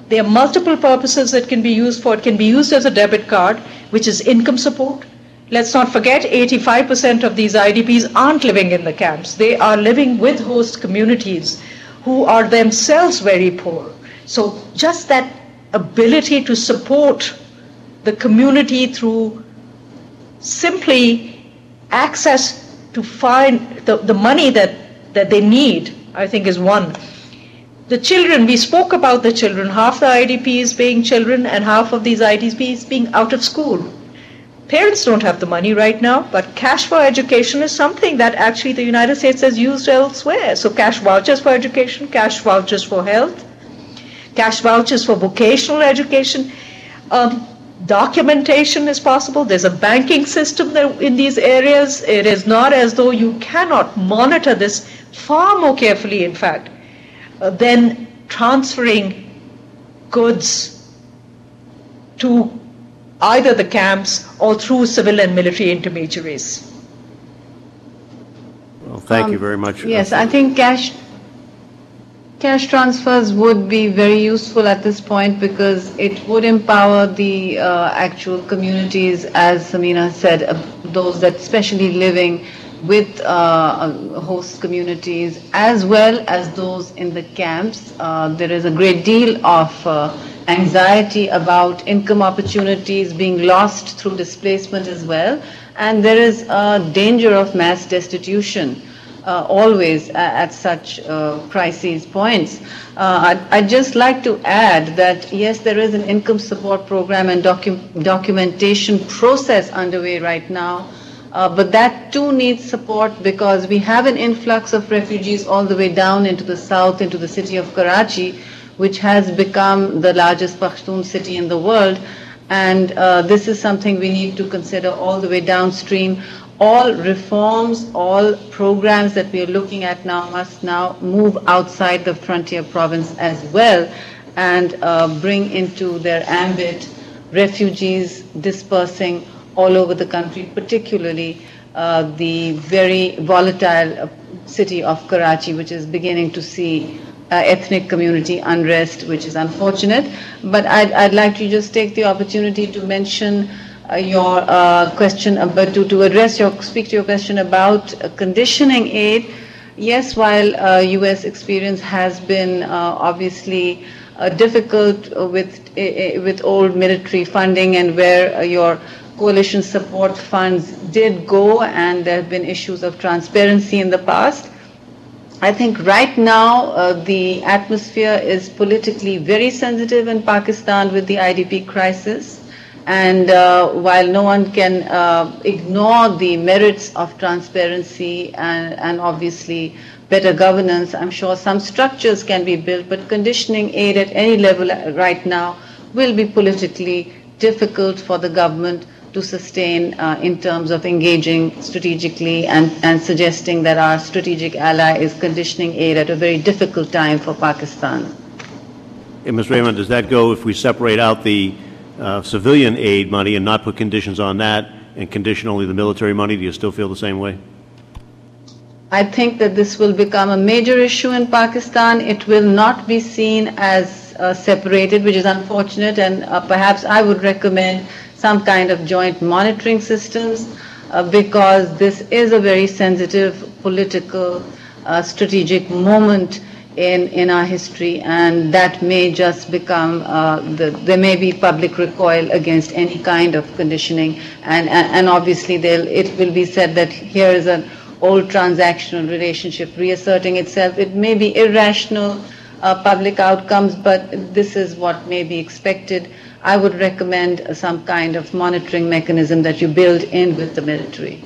There are multiple purposes it can be used for. It can be used as a debit card, which is income support. Let's not forget 85% of these IDPs aren't living in the camps. They are living with host communities who are themselves very poor. So just that ability to support the community through simply access to find the money that they need, I think is one. The children, we spoke about the children, half the IDPs being children and half of these IDPs being out of school. Parents don't have the money right now, but cash for education is something that actually the United States has used elsewhere. So cash vouchers for education, cash vouchers for health, cash vouchers for vocational education. Documentation is possible. There's a banking system in these areas. It is not as though you cannot monitor this far more carefully, in fact, than transferring goods to either the camps or through civil and military intermediaries. Well, thank you very much. Yes, I think cash transfers would be very useful at this point because it would empower the actual communities, as Samina said, those that especially living with host communities as well as those in the camps. There is a great deal of anxiety about income opportunities being lost through displacement as well, and there is a danger of mass destitution always at such crisis points. I'd just like to add that yes, there is an income support program and documentation process underway right now, but that too needs support because we have an influx of refugees all the way down into the south, into the city of Karachi, which has become the largest Pashtun city in the world. And this is something we need to consider all the way downstream. All reforms, all programs that we are looking at now must now move outside the frontier province as well and bring into their ambit refugees dispersing all over the country, particularly the very volatile city of Karachi, which is beginning to see ethnic community unrest, which is unfortunate. But I'd like to just take the opportunity to mention your question, speak to your question about conditioning aid. Yes, while U.S. experience has been obviously difficult with old military funding and where your coalition support funds did go, and there have been issues of transparency in the past. I think right now the atmosphere is politically very sensitive in Pakistan with the IDP crisis. And while no one can ignore the merits of transparency and obviously better governance, I'm sure some structures can be built, but conditioning aid at any level right now will be politically difficult for the government to sustain in terms of engaging strategically and suggesting that our strategic ally is conditioning aid at a very difficult time for Pakistan. Hey, Ms. Raymond, does that go if we separate out the civilian aid money and not put conditions on that and condition only the military money? Do you still feel the same way? I think that this will become a major issue in Pakistan. It will not be seen as separated, which is unfortunate, and perhaps I would recommend some kind of joint monitoring systems because this is a very sensitive political strategic moment in our history, and that may just become there may be public recoil against any kind of conditioning, and obviously it will be said that here is an old transactional relationship reasserting itself. It may be irrational public outcomes, but this is what may be expected. I would recommend some kind of monitoring mechanism that you build in with the military.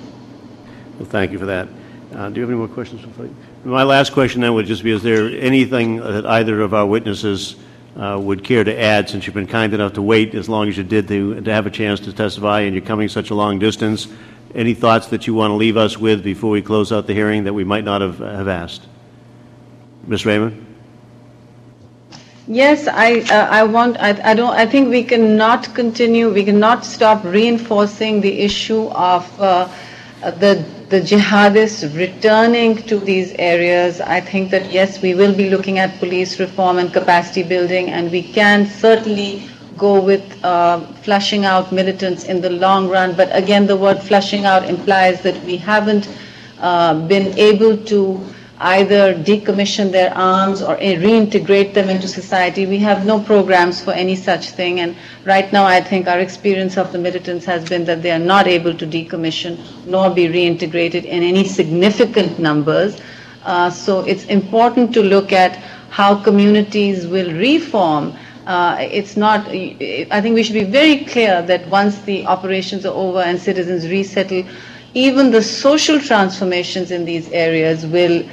Well, thank you for that. Do you have any more questions for Frank? My last question then would just be, is there anything that either of our witnesses would care to add, since you've been kind enough to wait as long as you did to have a chance to testify and you're coming such a long distance? Any thoughts that you want to leave us with before we close out the hearing that we might not have asked? Ms. Raymond? Yes, I think we cannot continue, we cannot stop reinforcing the issue of the jihadists returning to these areas. I think that yes, we will be looking at police reform and capacity building, and we can certainly go with flushing out militants in the long run. But again, the word flushing out implies that we haven't been able to either decommission their arms or reintegrate them into society. We have no programs for any such thing, and right now I think our experience of the militants has been that they are not able to decommission nor be reintegrated in any significant numbers. So it's important to look at how communities will reform. It's not, I think we should be very clear that once the operations are over and citizens resettle, even the social transformations in these areas will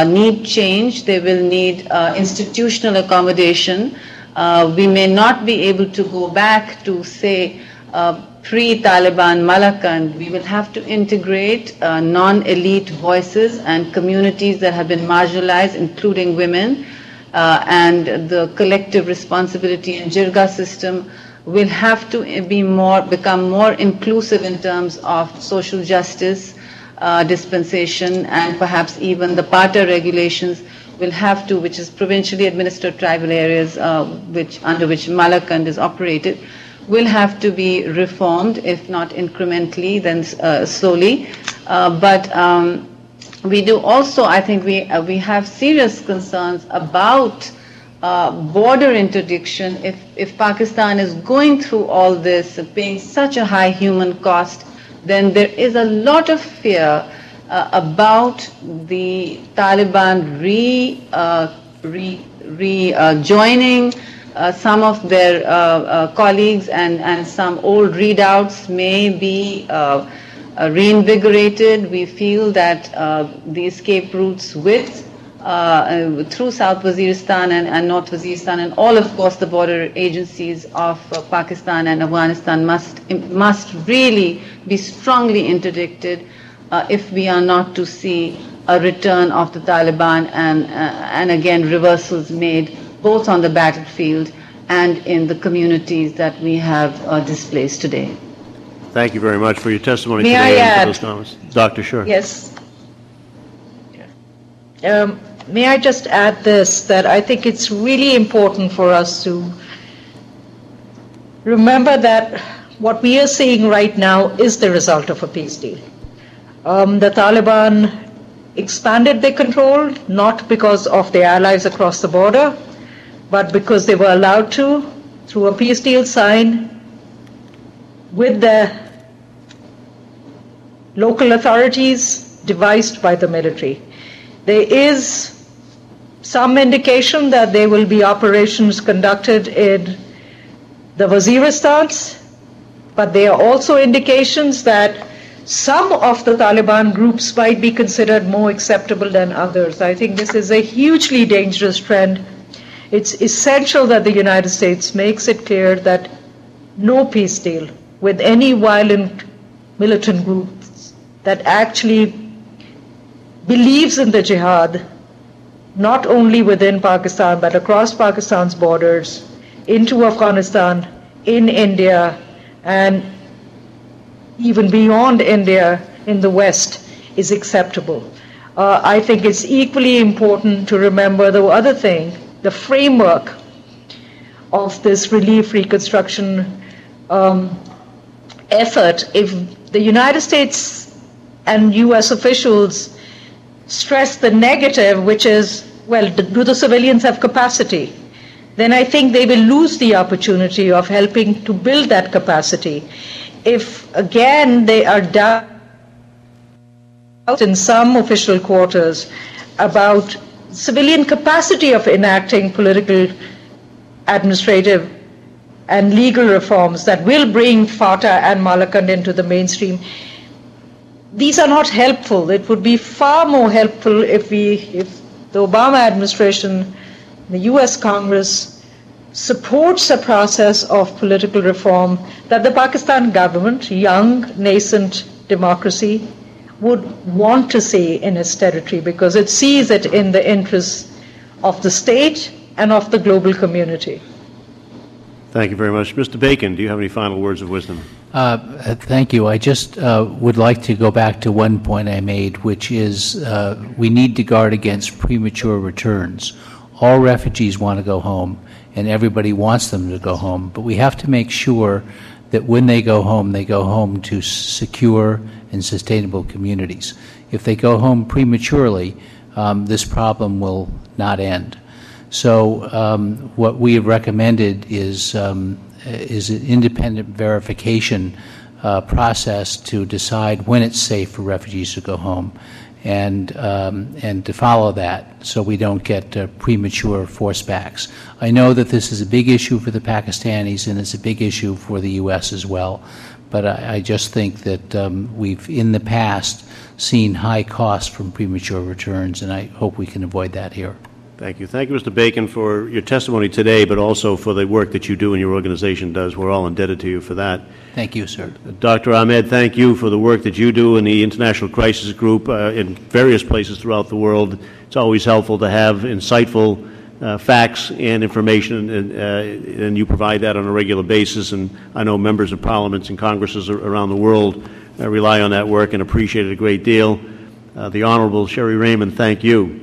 need change. They will need institutional accommodation. We may not be able to go back to, say, pre-Taliban Malakand. We will have to integrate non-elite voices and communities that have been marginalized, including women, and the collective responsibility and jirga system will have to become more inclusive in terms of social justice, dispensation, and perhaps even the PATA regulations will have to, which is provincially administered tribal areas under which Malakand is operated, will have to be reformed, if not incrementally, then slowly. But we do also, I think we have serious concerns about border interdiction. If Pakistan is going through all this, paying such a high human cost, then there is a lot of fear about the Taliban rejoining some of their colleagues, and some old redoubts may be reinvigorated. We feel that the escape routes through South Waziristan and North Waziristan, and all, of course, the border agencies of Pakistan and Afghanistan must really be strongly interdicted if we are not to see a return of the Taliban and again reversals made both on the battlefield and in the communities that we have displaced today. Thank you very much for your testimony May today I and for add? those comments. Dr. Sure. Yes. May I just add this, that I think it's really important for us to remember that what we are seeing right now is the result of a peace deal. The Taliban expanded their control, not because of their allies across the border, but because they were allowed to, through a peace deal signed with the local authorities devised by the military. There is some indication that there will be operations conducted in the Waziristans, but there are also indications that some of the Taliban groups might be considered more acceptable than others. I think this is a hugely dangerous trend. It's essential that the United States makes it clear that no peace deal with any violent militant groups that actually believes in the jihad, not only within Pakistan, but across Pakistan's borders, into Afghanistan, in India, and even beyond India in the West, is acceptable. I think it's equally important to remember the other thing, the framework of this relief reconstruction effort. If the United States and U.S. officials stress the negative, which is, well, do the civilians have capacity? Then I think they will lose the opportunity of helping to build that capacity. If, again, they are doubts in some official quarters about civilian capacity of enacting political, administrative, and legal reforms that will bring FATA and Malakand into the mainstream, these are not helpful. It would be far more helpful if the Obama administration, the US Congress, supports a process of political reform that the Pakistan government, young, nascent democracy, would want to see in its territory, because it sees it in the interests of the state and of the global community. Thank you very much. Mr. Bacon, do you have any final words of wisdom? Thank you. I just would like to go back to one point I made, which is we need to guard against premature returns. All refugees want to go home, and everybody wants them to go home, but we have to make sure that when they go home to secure and sustainable communities. If they go home prematurely, this problem will not end. So what we have recommended is an independent verification process to decide when it's safe for refugees to go home, and to follow that so we don't get premature forcebacks. I know that this is a big issue for the Pakistanis, and it's a big issue for the U.S. as well, but I just think that we've in the past seen high costs from premature returns, and I hope we can avoid that here. Thank you. Thank you, Mr. Bacon, for your testimony today, but also for the work that you do and your organization does. We're all indebted to you for that. Thank you, sir. Dr. Ahmed, thank you for the work that you do in the International Crisis Group in various places throughout the world. It's always helpful to have insightful facts and information, and you provide that on a regular basis. And I know members of parliaments and congresses around the world rely on that work and appreciate it a great deal. The Honorable Sherry Raymond, thank you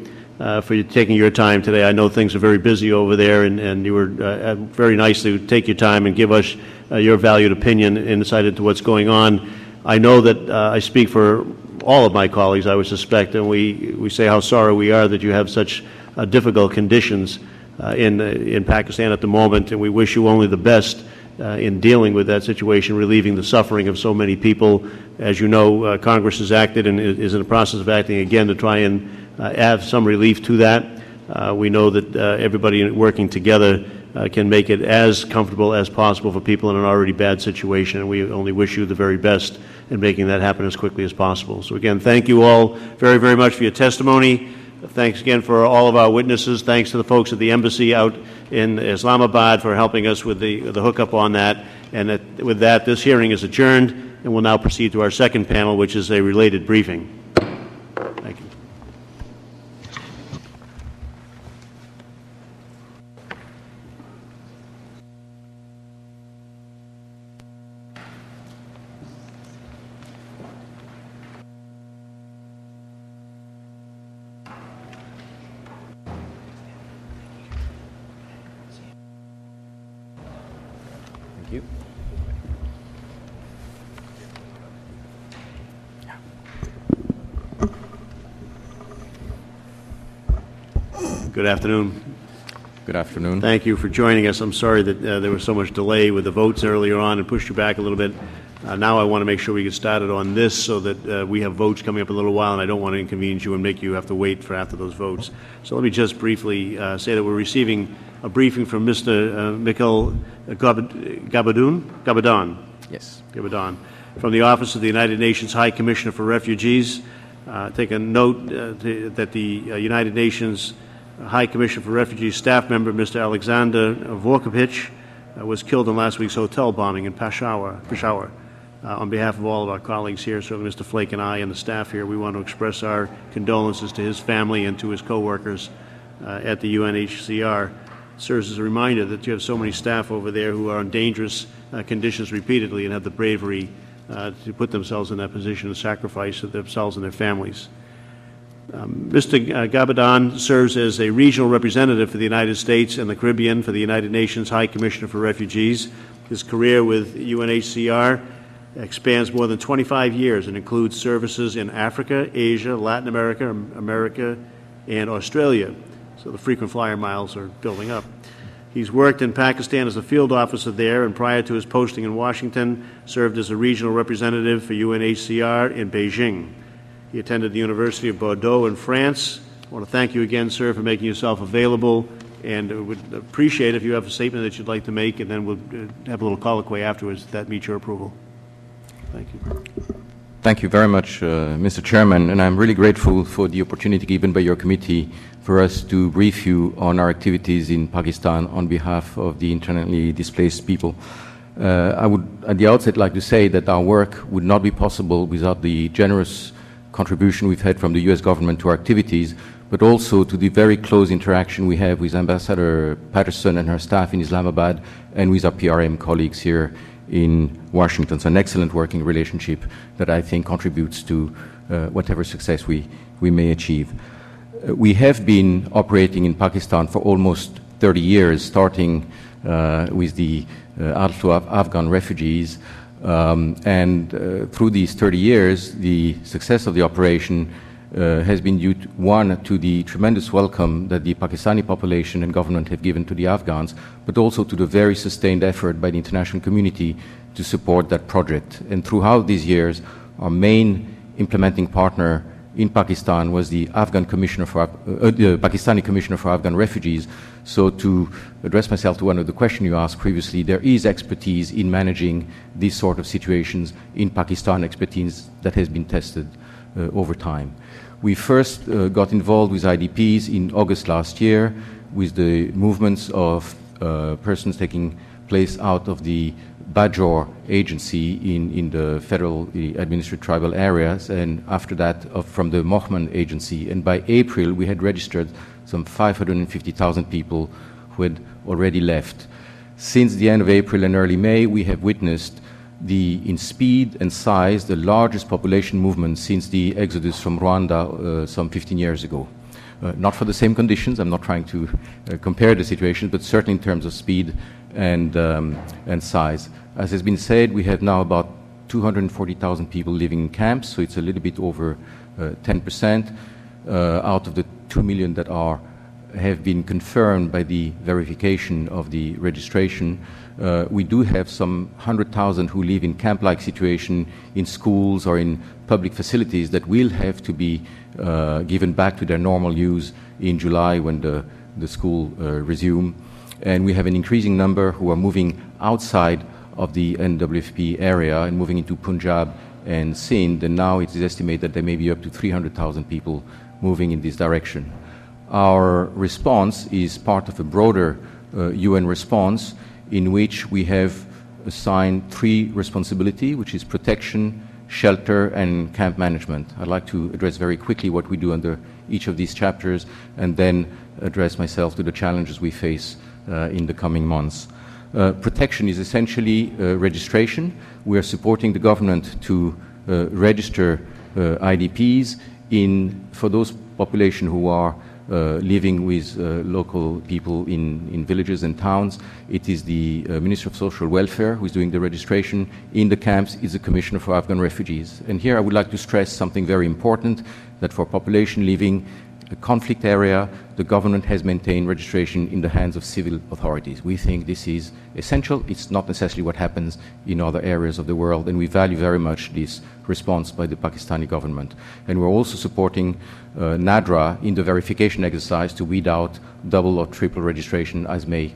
for taking your time today. I know things are very busy over there, and you were very nice to take your time and give us your valued opinion and insight into what's going on. I know that I speak for all of my colleagues, I would suspect, and we say how sorry we are that you have such difficult conditions in Pakistan at the moment, and we wish you only the best in dealing with that situation, relieving the suffering of so many people. As you know, Congress has acted and is in the process of acting again to try and have some relief to that. We know that everybody working together can make it as comfortable as possible for people in an already bad situation, and we only wish you the very best in making that happen as quickly as possible. So again, thank you all very, very much for your testimony. Thanks again for all of our witnesses. Thanks to the folks at the embassy out in Islamabad for helping us with the hookup on that. And with that, this hearing is adjourned, and we'll now proceed to our second panel, which is a related briefing. Thank you. Good afternoon. Good afternoon. Thank you for joining us. I'm sorry that there was so much delay with the votes earlier on and pushed you back a little bit. Now I want to make sure we get started on this so that we have votes coming up in a little while, and I don't want to inconvenience you and make you have to wait for after those votes. So let me just briefly say that we're receiving a briefing from Mr. Mikhail Gabadon. Yes. Gabadon, from the Office of the United Nations High Commissioner for Refugees. Take a note that the United Nations High Commissioner for Refugees staff member, Mr. Alexander Vorkapich, was killed in last week's hotel bombing in Peshawar. On behalf of all of our colleagues here, certainly Mr. Flake and I and the staff here, we want to express our condolences to his family and to his co-workers at the UNHCR. It serves as a reminder that you have so many staff over there who are in dangerous conditions repeatedly and have the bravery to put themselves in that position and sacrifice themselves and their families. Mr. Gabadon serves as a regional representative for the United States and the Caribbean for the United Nations High Commissioner for Refugees. His career with UNHCR expands more than 25 years and includes services in Africa, Asia, Latin America, America, and Australia. So the frequent flyer miles are building up. He's worked in Pakistan as a field officer there, and prior to his posting in Washington, served as a regional representative for UNHCR in Beijing. He attended the University of Bordeaux in France. I want to thank you again, sir, for making yourself available, and would appreciate if you have a statement that you'd like to make, and then we'll have a little colloquy afterwards if that meets your approval. Thank you. Thank you very much, Mr. Chairman, and I'm really grateful for the opportunity given by your committee for us to brief you on our activities in Pakistan on behalf of the internally displaced people. I would, at the outset, like to say that our work would not be possible without the generous contribution we've had from the U.S. government to our activities, but also to the very close interaction we have with Ambassador Patterson and her staff in Islamabad and with our PRM colleagues here in Washington. So an excellent working relationship that I think contributes to whatever success we may achieve. We have been operating in Pakistan for almost 30 years, starting with the outflow of Afghan refugees. Through these 30 years, the success of the operation has been due, to the tremendous welcome that the Pakistani population and government have given to the Afghans, but also to the very sustained effort by the international community to support that project. And throughout these years, our main implementing partner in Pakistan was the Pakistani Commissioner for Afghan Refugees. So to address myself to one of the questions you asked previously, there is expertise in managing these sort of situations in Pakistan, expertise that has been tested over time. We first got involved with IDPs in August last year with the movements of persons taking place out of the Bajor agency in the federal administrative tribal areas, and after that from the Mohman agency. And by April, we had registered some 550,000 people who had already left. Since the end of April and early May, we have witnessed in speed and size, the largest population movement since the exodus from Rwanda some 15 years ago. Not for the same conditions, I'm not trying to compare the situation, but certainly in terms of speed and size. As has been said, we have now about 240,000 people living in camps, so it's a little bit over 10% out of the 2 million that have been confirmed by the verification of the registration. We do have some 100,000 who live in camp-like situation in schools or in public facilities that will have to be given back to their normal use in July when the school resume. And we have an increasing number who are moving outside of the NWFP area and moving into Punjab and Sindh, and now it is estimated that there may be up to 300,000 people moving in this direction. Our response is part of a broader UN response in which we have assigned 3 responsibilities, which is protection, shelter, and camp management. I'd like to address very quickly what we do under each of these chapters and then address myself to the challenges we face in the coming months. Protection is essentially registration. We are supporting the government to register IDPs for those population who are living with local people in villages and towns. It is the Minister of Social Welfare who is doing the registration. In the camps is the Commissioner for Afghan Refugees. And here I would like to stress something very important, that for population living a conflict area, the government has maintained registration in the hands of civil authorities. We think this is essential. It's not necessarily what happens in other areas of the world, and we value very much this response by the Pakistani government. And we're also supporting NADRA in the verification exercise to weed out double or triple registration as may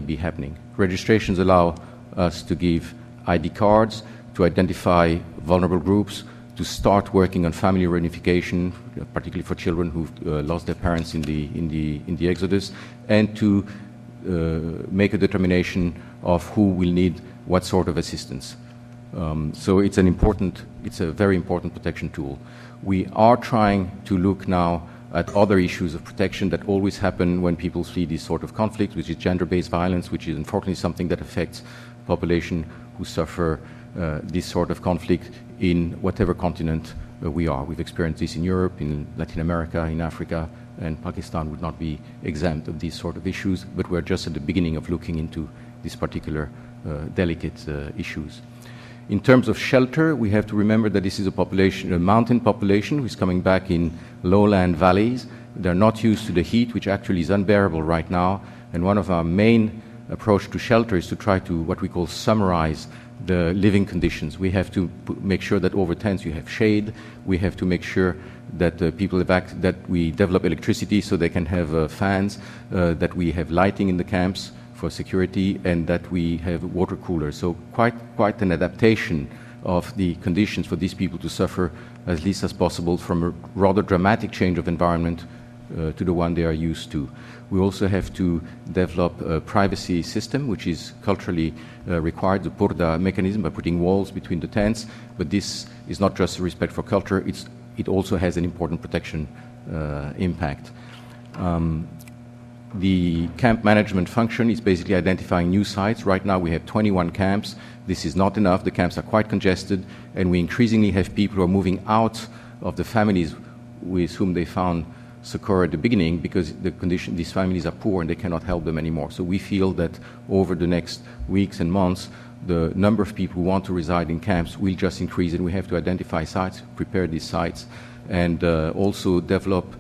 be happening. Registrations allow us to give ID cards, to identify vulnerable groups, to start working on family reunification, particularly for children who've lost their parents in the exodus, and to make a determination of who will need what sort of assistance. So it's a very important protection tool. We are trying to look now at other issues of protection that always happen when people flee these sort of conflicts, which is gender-based violence, which is unfortunately something that affects population who suffer this sort of conflict in whatever continent we are. We've experienced this in Europe, in Latin America, in Africa, and Pakistan would not be exempt of these sort of issues, but we're just at the beginning of looking into these particular delicate issues. In terms of shelter, we have to remember that this is a mountain population who is coming back in lowland valleys. They're not used to the heat, which actually is unbearable right now, and one of our main approach to shelter is to try to what we call summarize the living conditions. We have to make sure that over tents you have shade. We have to make sure that that we develop electricity so they can have fans, that we have lighting in the camps for security, and that we have water coolers. So quite an adaptation of the conditions for these people to suffer as least as possible from a rather dramatic change of environment to the one they are used to. We also have to develop a privacy system, which is culturally required, the purda mechanism, by putting walls between the tents. But this is not just a respect for culture, it also has an important protection impact. The camp management function is basically identifying new sites. Right now we have 21 camps. This is not enough. The camps are quite congested, and we increasingly have people who are moving out of the families with whom they found succor at the beginning, because these families are poor and they cannot help them anymore. So we feel that over the next weeks and months, the number of people who want to reside in camps will just increase, and we have to identify sites, prepare these sites, and also develop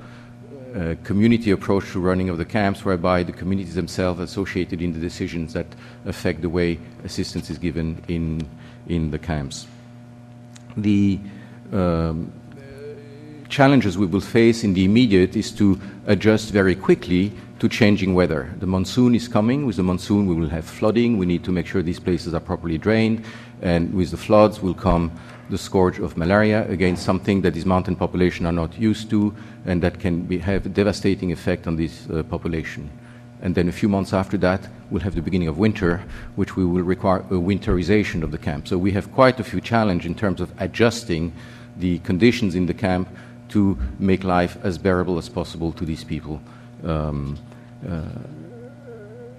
a community approach to running of the camps, whereby the communities themselves are associated in the decisions that affect the way assistance is given in the camps. The challenges we will face in the immediate is to adjust very quickly to changing weather. The monsoon is coming. With the monsoon we will have flooding. We need to make sure these places are properly drained, and with the floods will come the scourge of malaria, again something that these mountain populations are not used to, and that can have a devastating effect on this population. And then a few months after that we'll have the beginning of winter, which we will require a winterization of the camp. So we have quite a few challenges in terms of adjusting the conditions in the camp to make life as bearable as possible to these people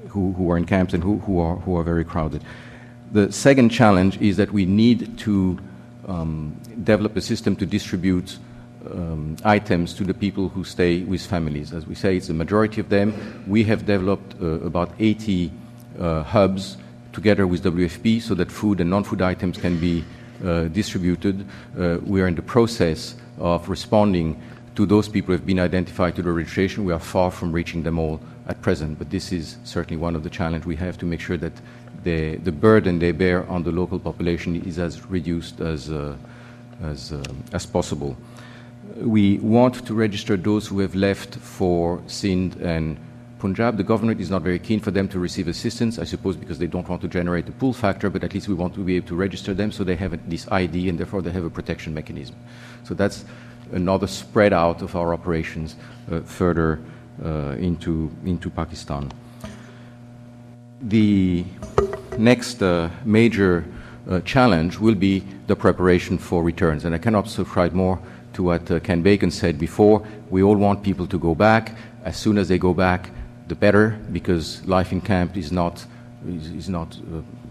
who are in camps and who are very crowded. The second challenge is that we need to develop a system to distribute items to the people who stay with families. As we say, it's the majority of them. We have developed about 80 hubs together with WFP so that food and non-food items can be distributed. We are in the process of responding to those people who have been identified to the registration. We are far from reaching them all at present, but this is certainly one of the challenges. We have to make sure that the burden they bear on the local population is as reduced as possible. We want to register those who have left for Sindh and Punjab. The government is not very keen for them to receive assistance, I suppose because they don't want to generate a pull factor, but at least we want to be able to register them so they have this ID and therefore they have a protection mechanism. So that's another spread out of our operations further into Pakistan. The next major challenge will be the preparation for returns, and I cannot subscribe more to what Ken Bacon said before. We all want people to go back. As soon as they go back, the better, because life in camp is not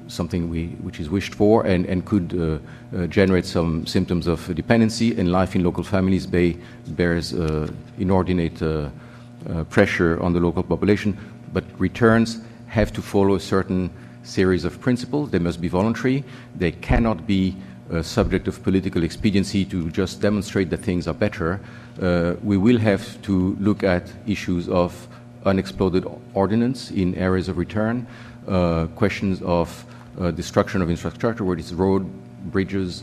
something which is wished for, and could generate some symptoms of dependency, and life in local families bears inordinate pressure on the local population. But returns have to follow a certain series of principles. They must be voluntary. They cannot be subject of political expediency to just demonstrate that things are better. We will have to look at issues of unexploded ordnance in areas of return, questions of destruction of infrastructure, whether it's road, bridges,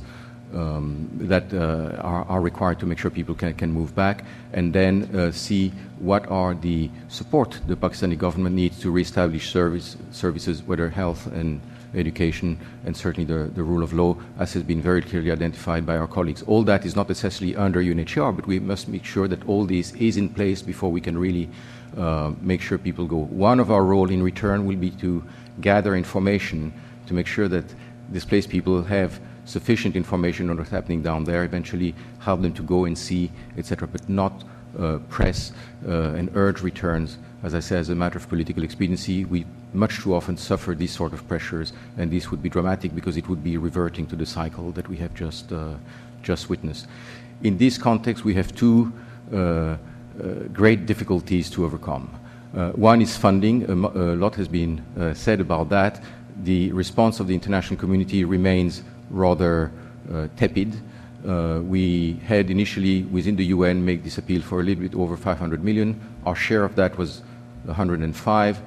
that are required to make sure people can move back, and then see what are the support the Pakistani government needs to reestablish services, whether health and education, and certainly the rule of law, as has been very clearly identified by our colleagues. All that is not necessarily under UNHCR, but we must make sure that all this is in place before we can really make sure people go. One of our role in return will be to gather information to make sure that displaced people have sufficient information on what's happening down there, eventually help them to go and see, etc., but not press and urge returns, as I say, as a matter of political expediency. We much too often suffer these sort of pressures, and this would be dramatic because it would be reverting to the cycle that we have just witnessed. In this context, we have two great difficulties to overcome. One is funding. A lot has been said about that. The response of the international community remains rather tepid. We had initially, within the UN, make this appeal for a little bit over 500 million. Our share of that was 105.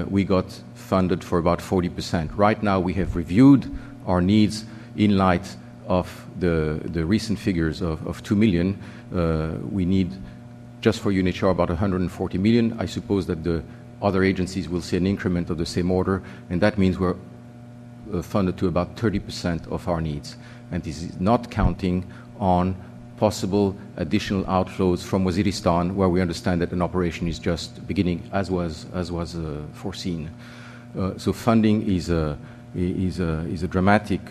We got funded for about 40%. Right now, we have reviewed our needs in light of the recent figures of 2 million. We need, just for UNHCR, about 140 million. I suppose that the other agencies will see an increment of the same order, and that means we're funded to about 30% of our needs. And this is not counting on possible additional outflows from Waziristan, where we understand that an operation is just beginning, as was foreseen. So funding is a dramatic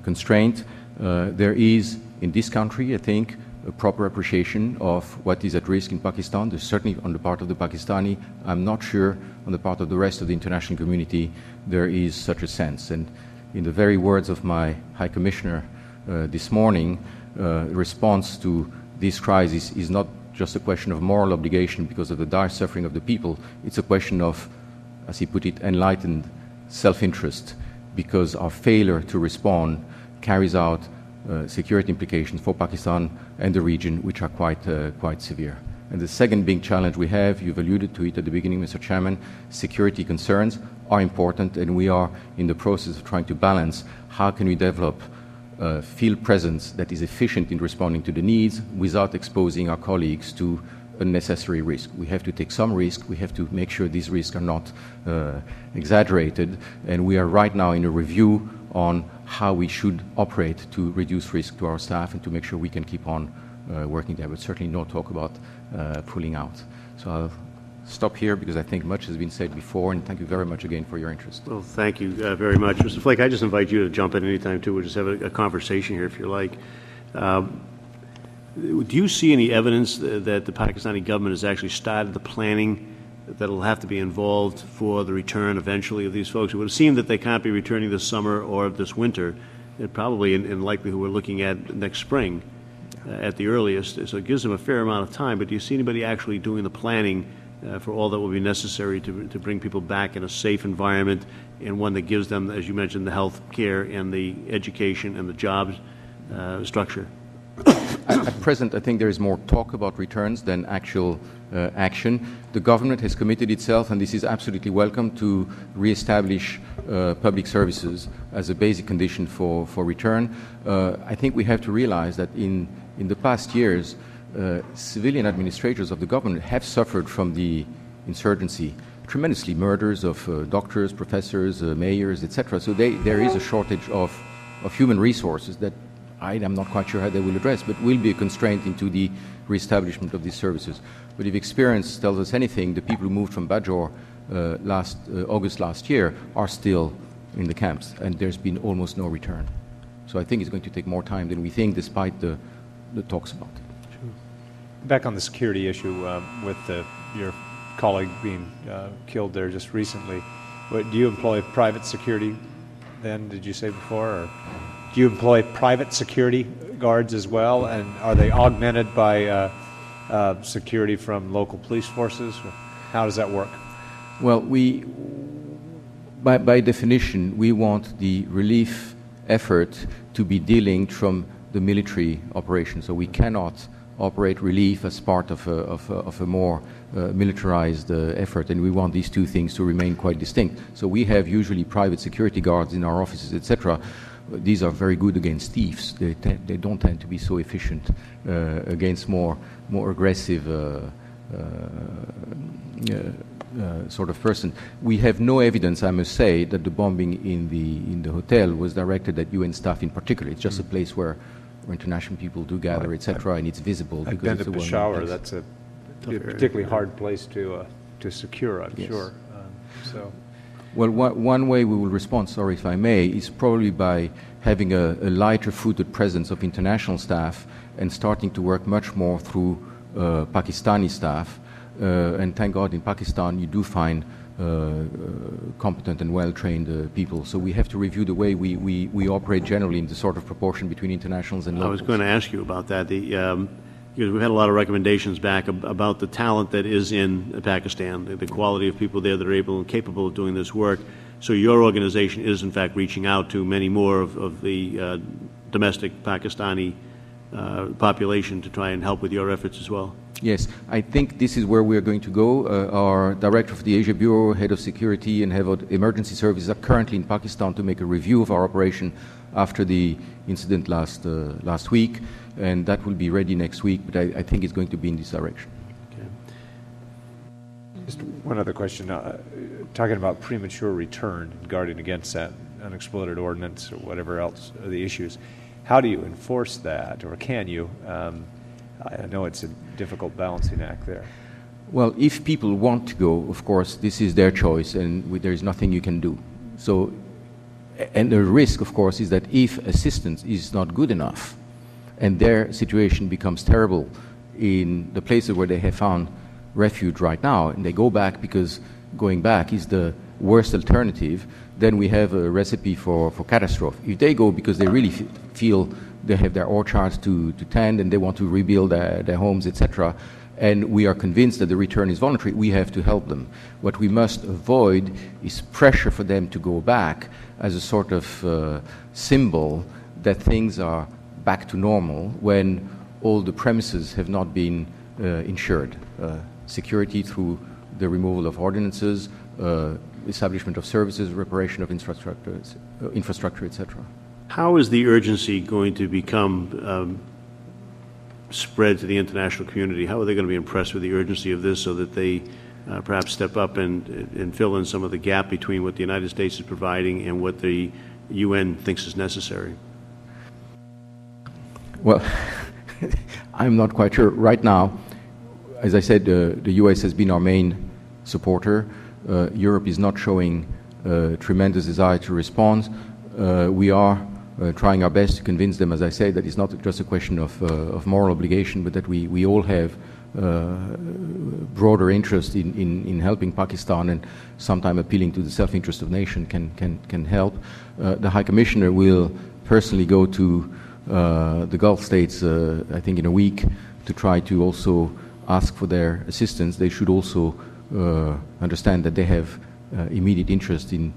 constraint. There is, in this country, I think, a proper appreciation of what is at risk in Pakistan. There's certainly on the part of the Pakistani. I'm not sure on the part of the rest of the international community there is such a sense. And in the very words of my High Commissioner this morning, response to this crisis is not just a question of moral obligation because of the dire suffering of the people. It's a question of, as he put it, enlightened self-interest, because our failure to respond carries out security implications for Pakistan and the region, which are quite severe. And the second big challenge we have, you've alluded to it at the beginning, Mr. Chairman, security concerns are important, and we are in the process of trying to balance how can we develop field presence that is efficient in responding to the needs without exposing our colleagues to unnecessary risk. We have to take some risk. We have to make sure these risks are not exaggerated. And we are right now in a review on how we should operate to reduce risk to our staff and to make sure we can keep on working there. But certainly no talk about pulling out. So I'll stop here because I think much has been said before, and thank you very much again for your interest. Well, thank you very much. Mr. Flake, I just invite you to jump in anytime, too. We'll just have a conversation here if you like. Do you see any evidence that the Pakistani government has actually started the planning that will have to be involved for the return eventually of these folks? It would seem that they can't be returning this summer or this winter, and probably in likelihood we're looking at next spring at the earliest. So it gives them a fair amount of time. But do you see anybody actually doing the planning for all that will be necessary to bring people back in a safe environment and one that gives them, as you mentioned, the health care and the education and the jobs structure? At present, I think there is more talk about returns than actual action. The government has committed itself, and this is absolutely welcome, to re-establish public services as a basic condition for return. I think we have to realize that in the past years, civilian administrators of the government have suffered from the insurgency tremendously, murders of doctors, professors, mayors, etc. So there is a shortage of human resources that I'm not quite sure how they will address, but will be a constraint into the reestablishment of these services. But if experience tells us anything, the people who moved from Bajor August last year are still in the camps, and there's been almost no return. So I think it's going to take more time than we think, despite the talks about it. Back on the security issue, with your colleague being killed there just recently, do you employ private security then, did you say before? Or do you employ private security guards as well, and are they augmented by security from local police forces? How does that work? Well, by definition, we want the relief effort to be dealing from the military operation. So we cannot operate relief as part of a more militarized effort, and we want these two things to remain quite distinct. So we have usually private security guards in our offices, etc. These are very good against thieves. They don't tend to be so efficient against more aggressive sort of person. We have no evidence, I must say, that the bombing in the hotel was directed at UN staff in particular. It's just a place where international people do gather, etc., and it's visible. I've been to Peshawar. That's a particularly hard place to secure, I'm sure. Well, one way we will respond, sorry if I may, is probably by having a lighter-footed presence of international staff and starting to work much more through Pakistani staff. And thank God in Pakistan you do find competent and well-trained people. So we have to review the way we operate generally in the sort of proportion between internationals and locals. I was going to ask you about that. Because we've had a lot of recommendations back about the talent that is in Pakistan, the quality of people there that are able and capable of doing this work. So your organization is, in fact, reaching out to many more of the domestic Pakistani population to try and help with your efforts as well. Yes, I think this is where we are going to go. Our director of the Asia Bureau, head of security and head of emergency services are currently in Pakistan to make a review of our operation after the incident last week, and that will be ready next week, but I think it's going to be in this direction. Okay. Just one other question. Talking about premature return and guarding against that unexploded ordnance or whatever else are the issues, how do you enforce that, or can you? I know it's a difficult balancing act there. Well, if people want to go, of course, this is their choice, and there is nothing you can do. So, and the risk, of course, is that if assistance is not good enough, and their situation becomes terrible in the places where they have found refuge right now, and they go back because going back is the worst alternative, then we have a recipe for catastrophe. If they go because they really feel they have their orchards to tend and they want to rebuild their homes, etc., and we are convinced that the return is voluntary, we have to help them. What we must avoid is pressure for them to go back as a sort of symbol that things are back to normal when all the premises have not been ensured. Security through the removal of ordinances, establishment of services, reparation of infrastructure, etc. How is the urgency going to become spread to the international community? How are they going to be impressed with the urgency of this so that they perhaps step up and fill in some of the gap between what the United States is providing and what the UN thinks is necessary? Well, I'm not quite sure. Right now, as I said, the US has been our main supporter. Europe is not showing tremendous desire to respond. We are trying our best to convince them, as I say, that it's not just a question of moral obligation, but that we all have broader interest in helping Pakistan, and sometime appealing to the self-interest of the nation can help. The High Commissioner will personally go to the Gulf states, I think in a week, to try to also ask for their assistance. They should also understand that they have immediate interest in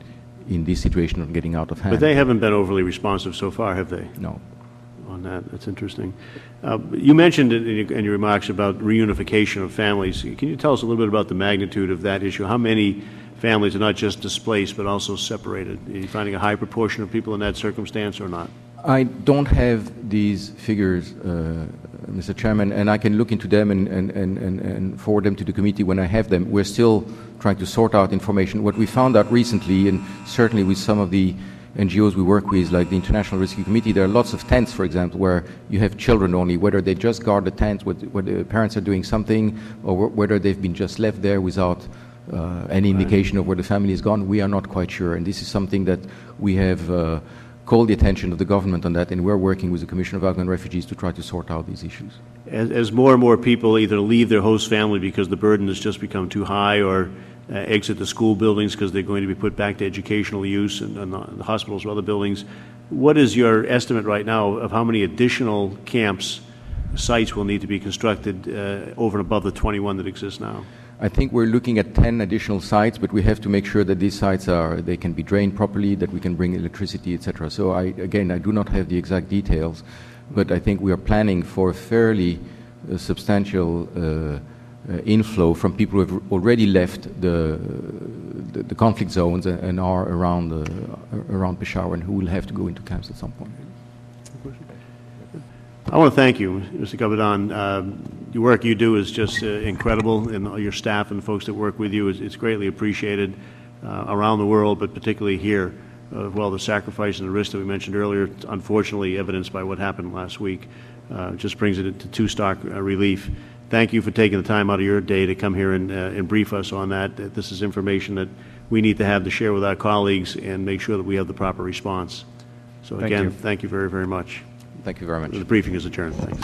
this situation of getting out of hand. But they haven't been overly responsive so far, have they? No. On that, that's interesting. You mentioned in your remarks about reunification of families. Can you tell us a little bit about the magnitude of that issue? How many families are not just displaced but also separated? Are you finding a high proportion of people in that circumstance or not? I don't have these figures, Mr. Chairman, and I can look into them and forward them to the committee when I have them. We're still trying to sort out information. What we found out recently, and certainly with some of the NGOs we work with, like the International Rescue Committee, there are lots of tents, for example, where you have children only, whether they just guard the tents, whether the parents are doing something, or whether they've been just left there without any indication of where the family is gone. We are not quite sure, and this is something that we have called the attention of the government on that, and we're working with the Commission of Afghan Refugees to try to sort out these issues. As more and more people either leave their host family because the burden has just become too high, or exit the school buildings because they're going to be put back to educational use and the hospitals or other buildings, what is your estimate right now of how many additional camps, sites will need to be constructed over and above the 21 that exist now? I think we're looking at 10 additional sites, but we have to make sure that these sites they can be drained properly, that we can bring electricity, etc. So I do not have the exact details, but I think we are planning for a fairly substantial inflow from people who have already left the conflict zones and are around Peshawar, and who will have to go into camps at some point. I want to thank you, Mr. Gabadon. The work you do is just incredible, and all your staff and the folks that work with you, it's greatly appreciated around the world, but particularly here. Well, the sacrifice and the risk that we mentioned earlier, unfortunately evidenced by what happened last week, just brings it to too stark relief. Thank you for taking the time out of your day to come here and brief us on that. This is information that we need to have to share with our colleagues and make sure that we have the proper response. So again, thank you very, very much. Thank you very much. The briefing is adjourned. Thanks.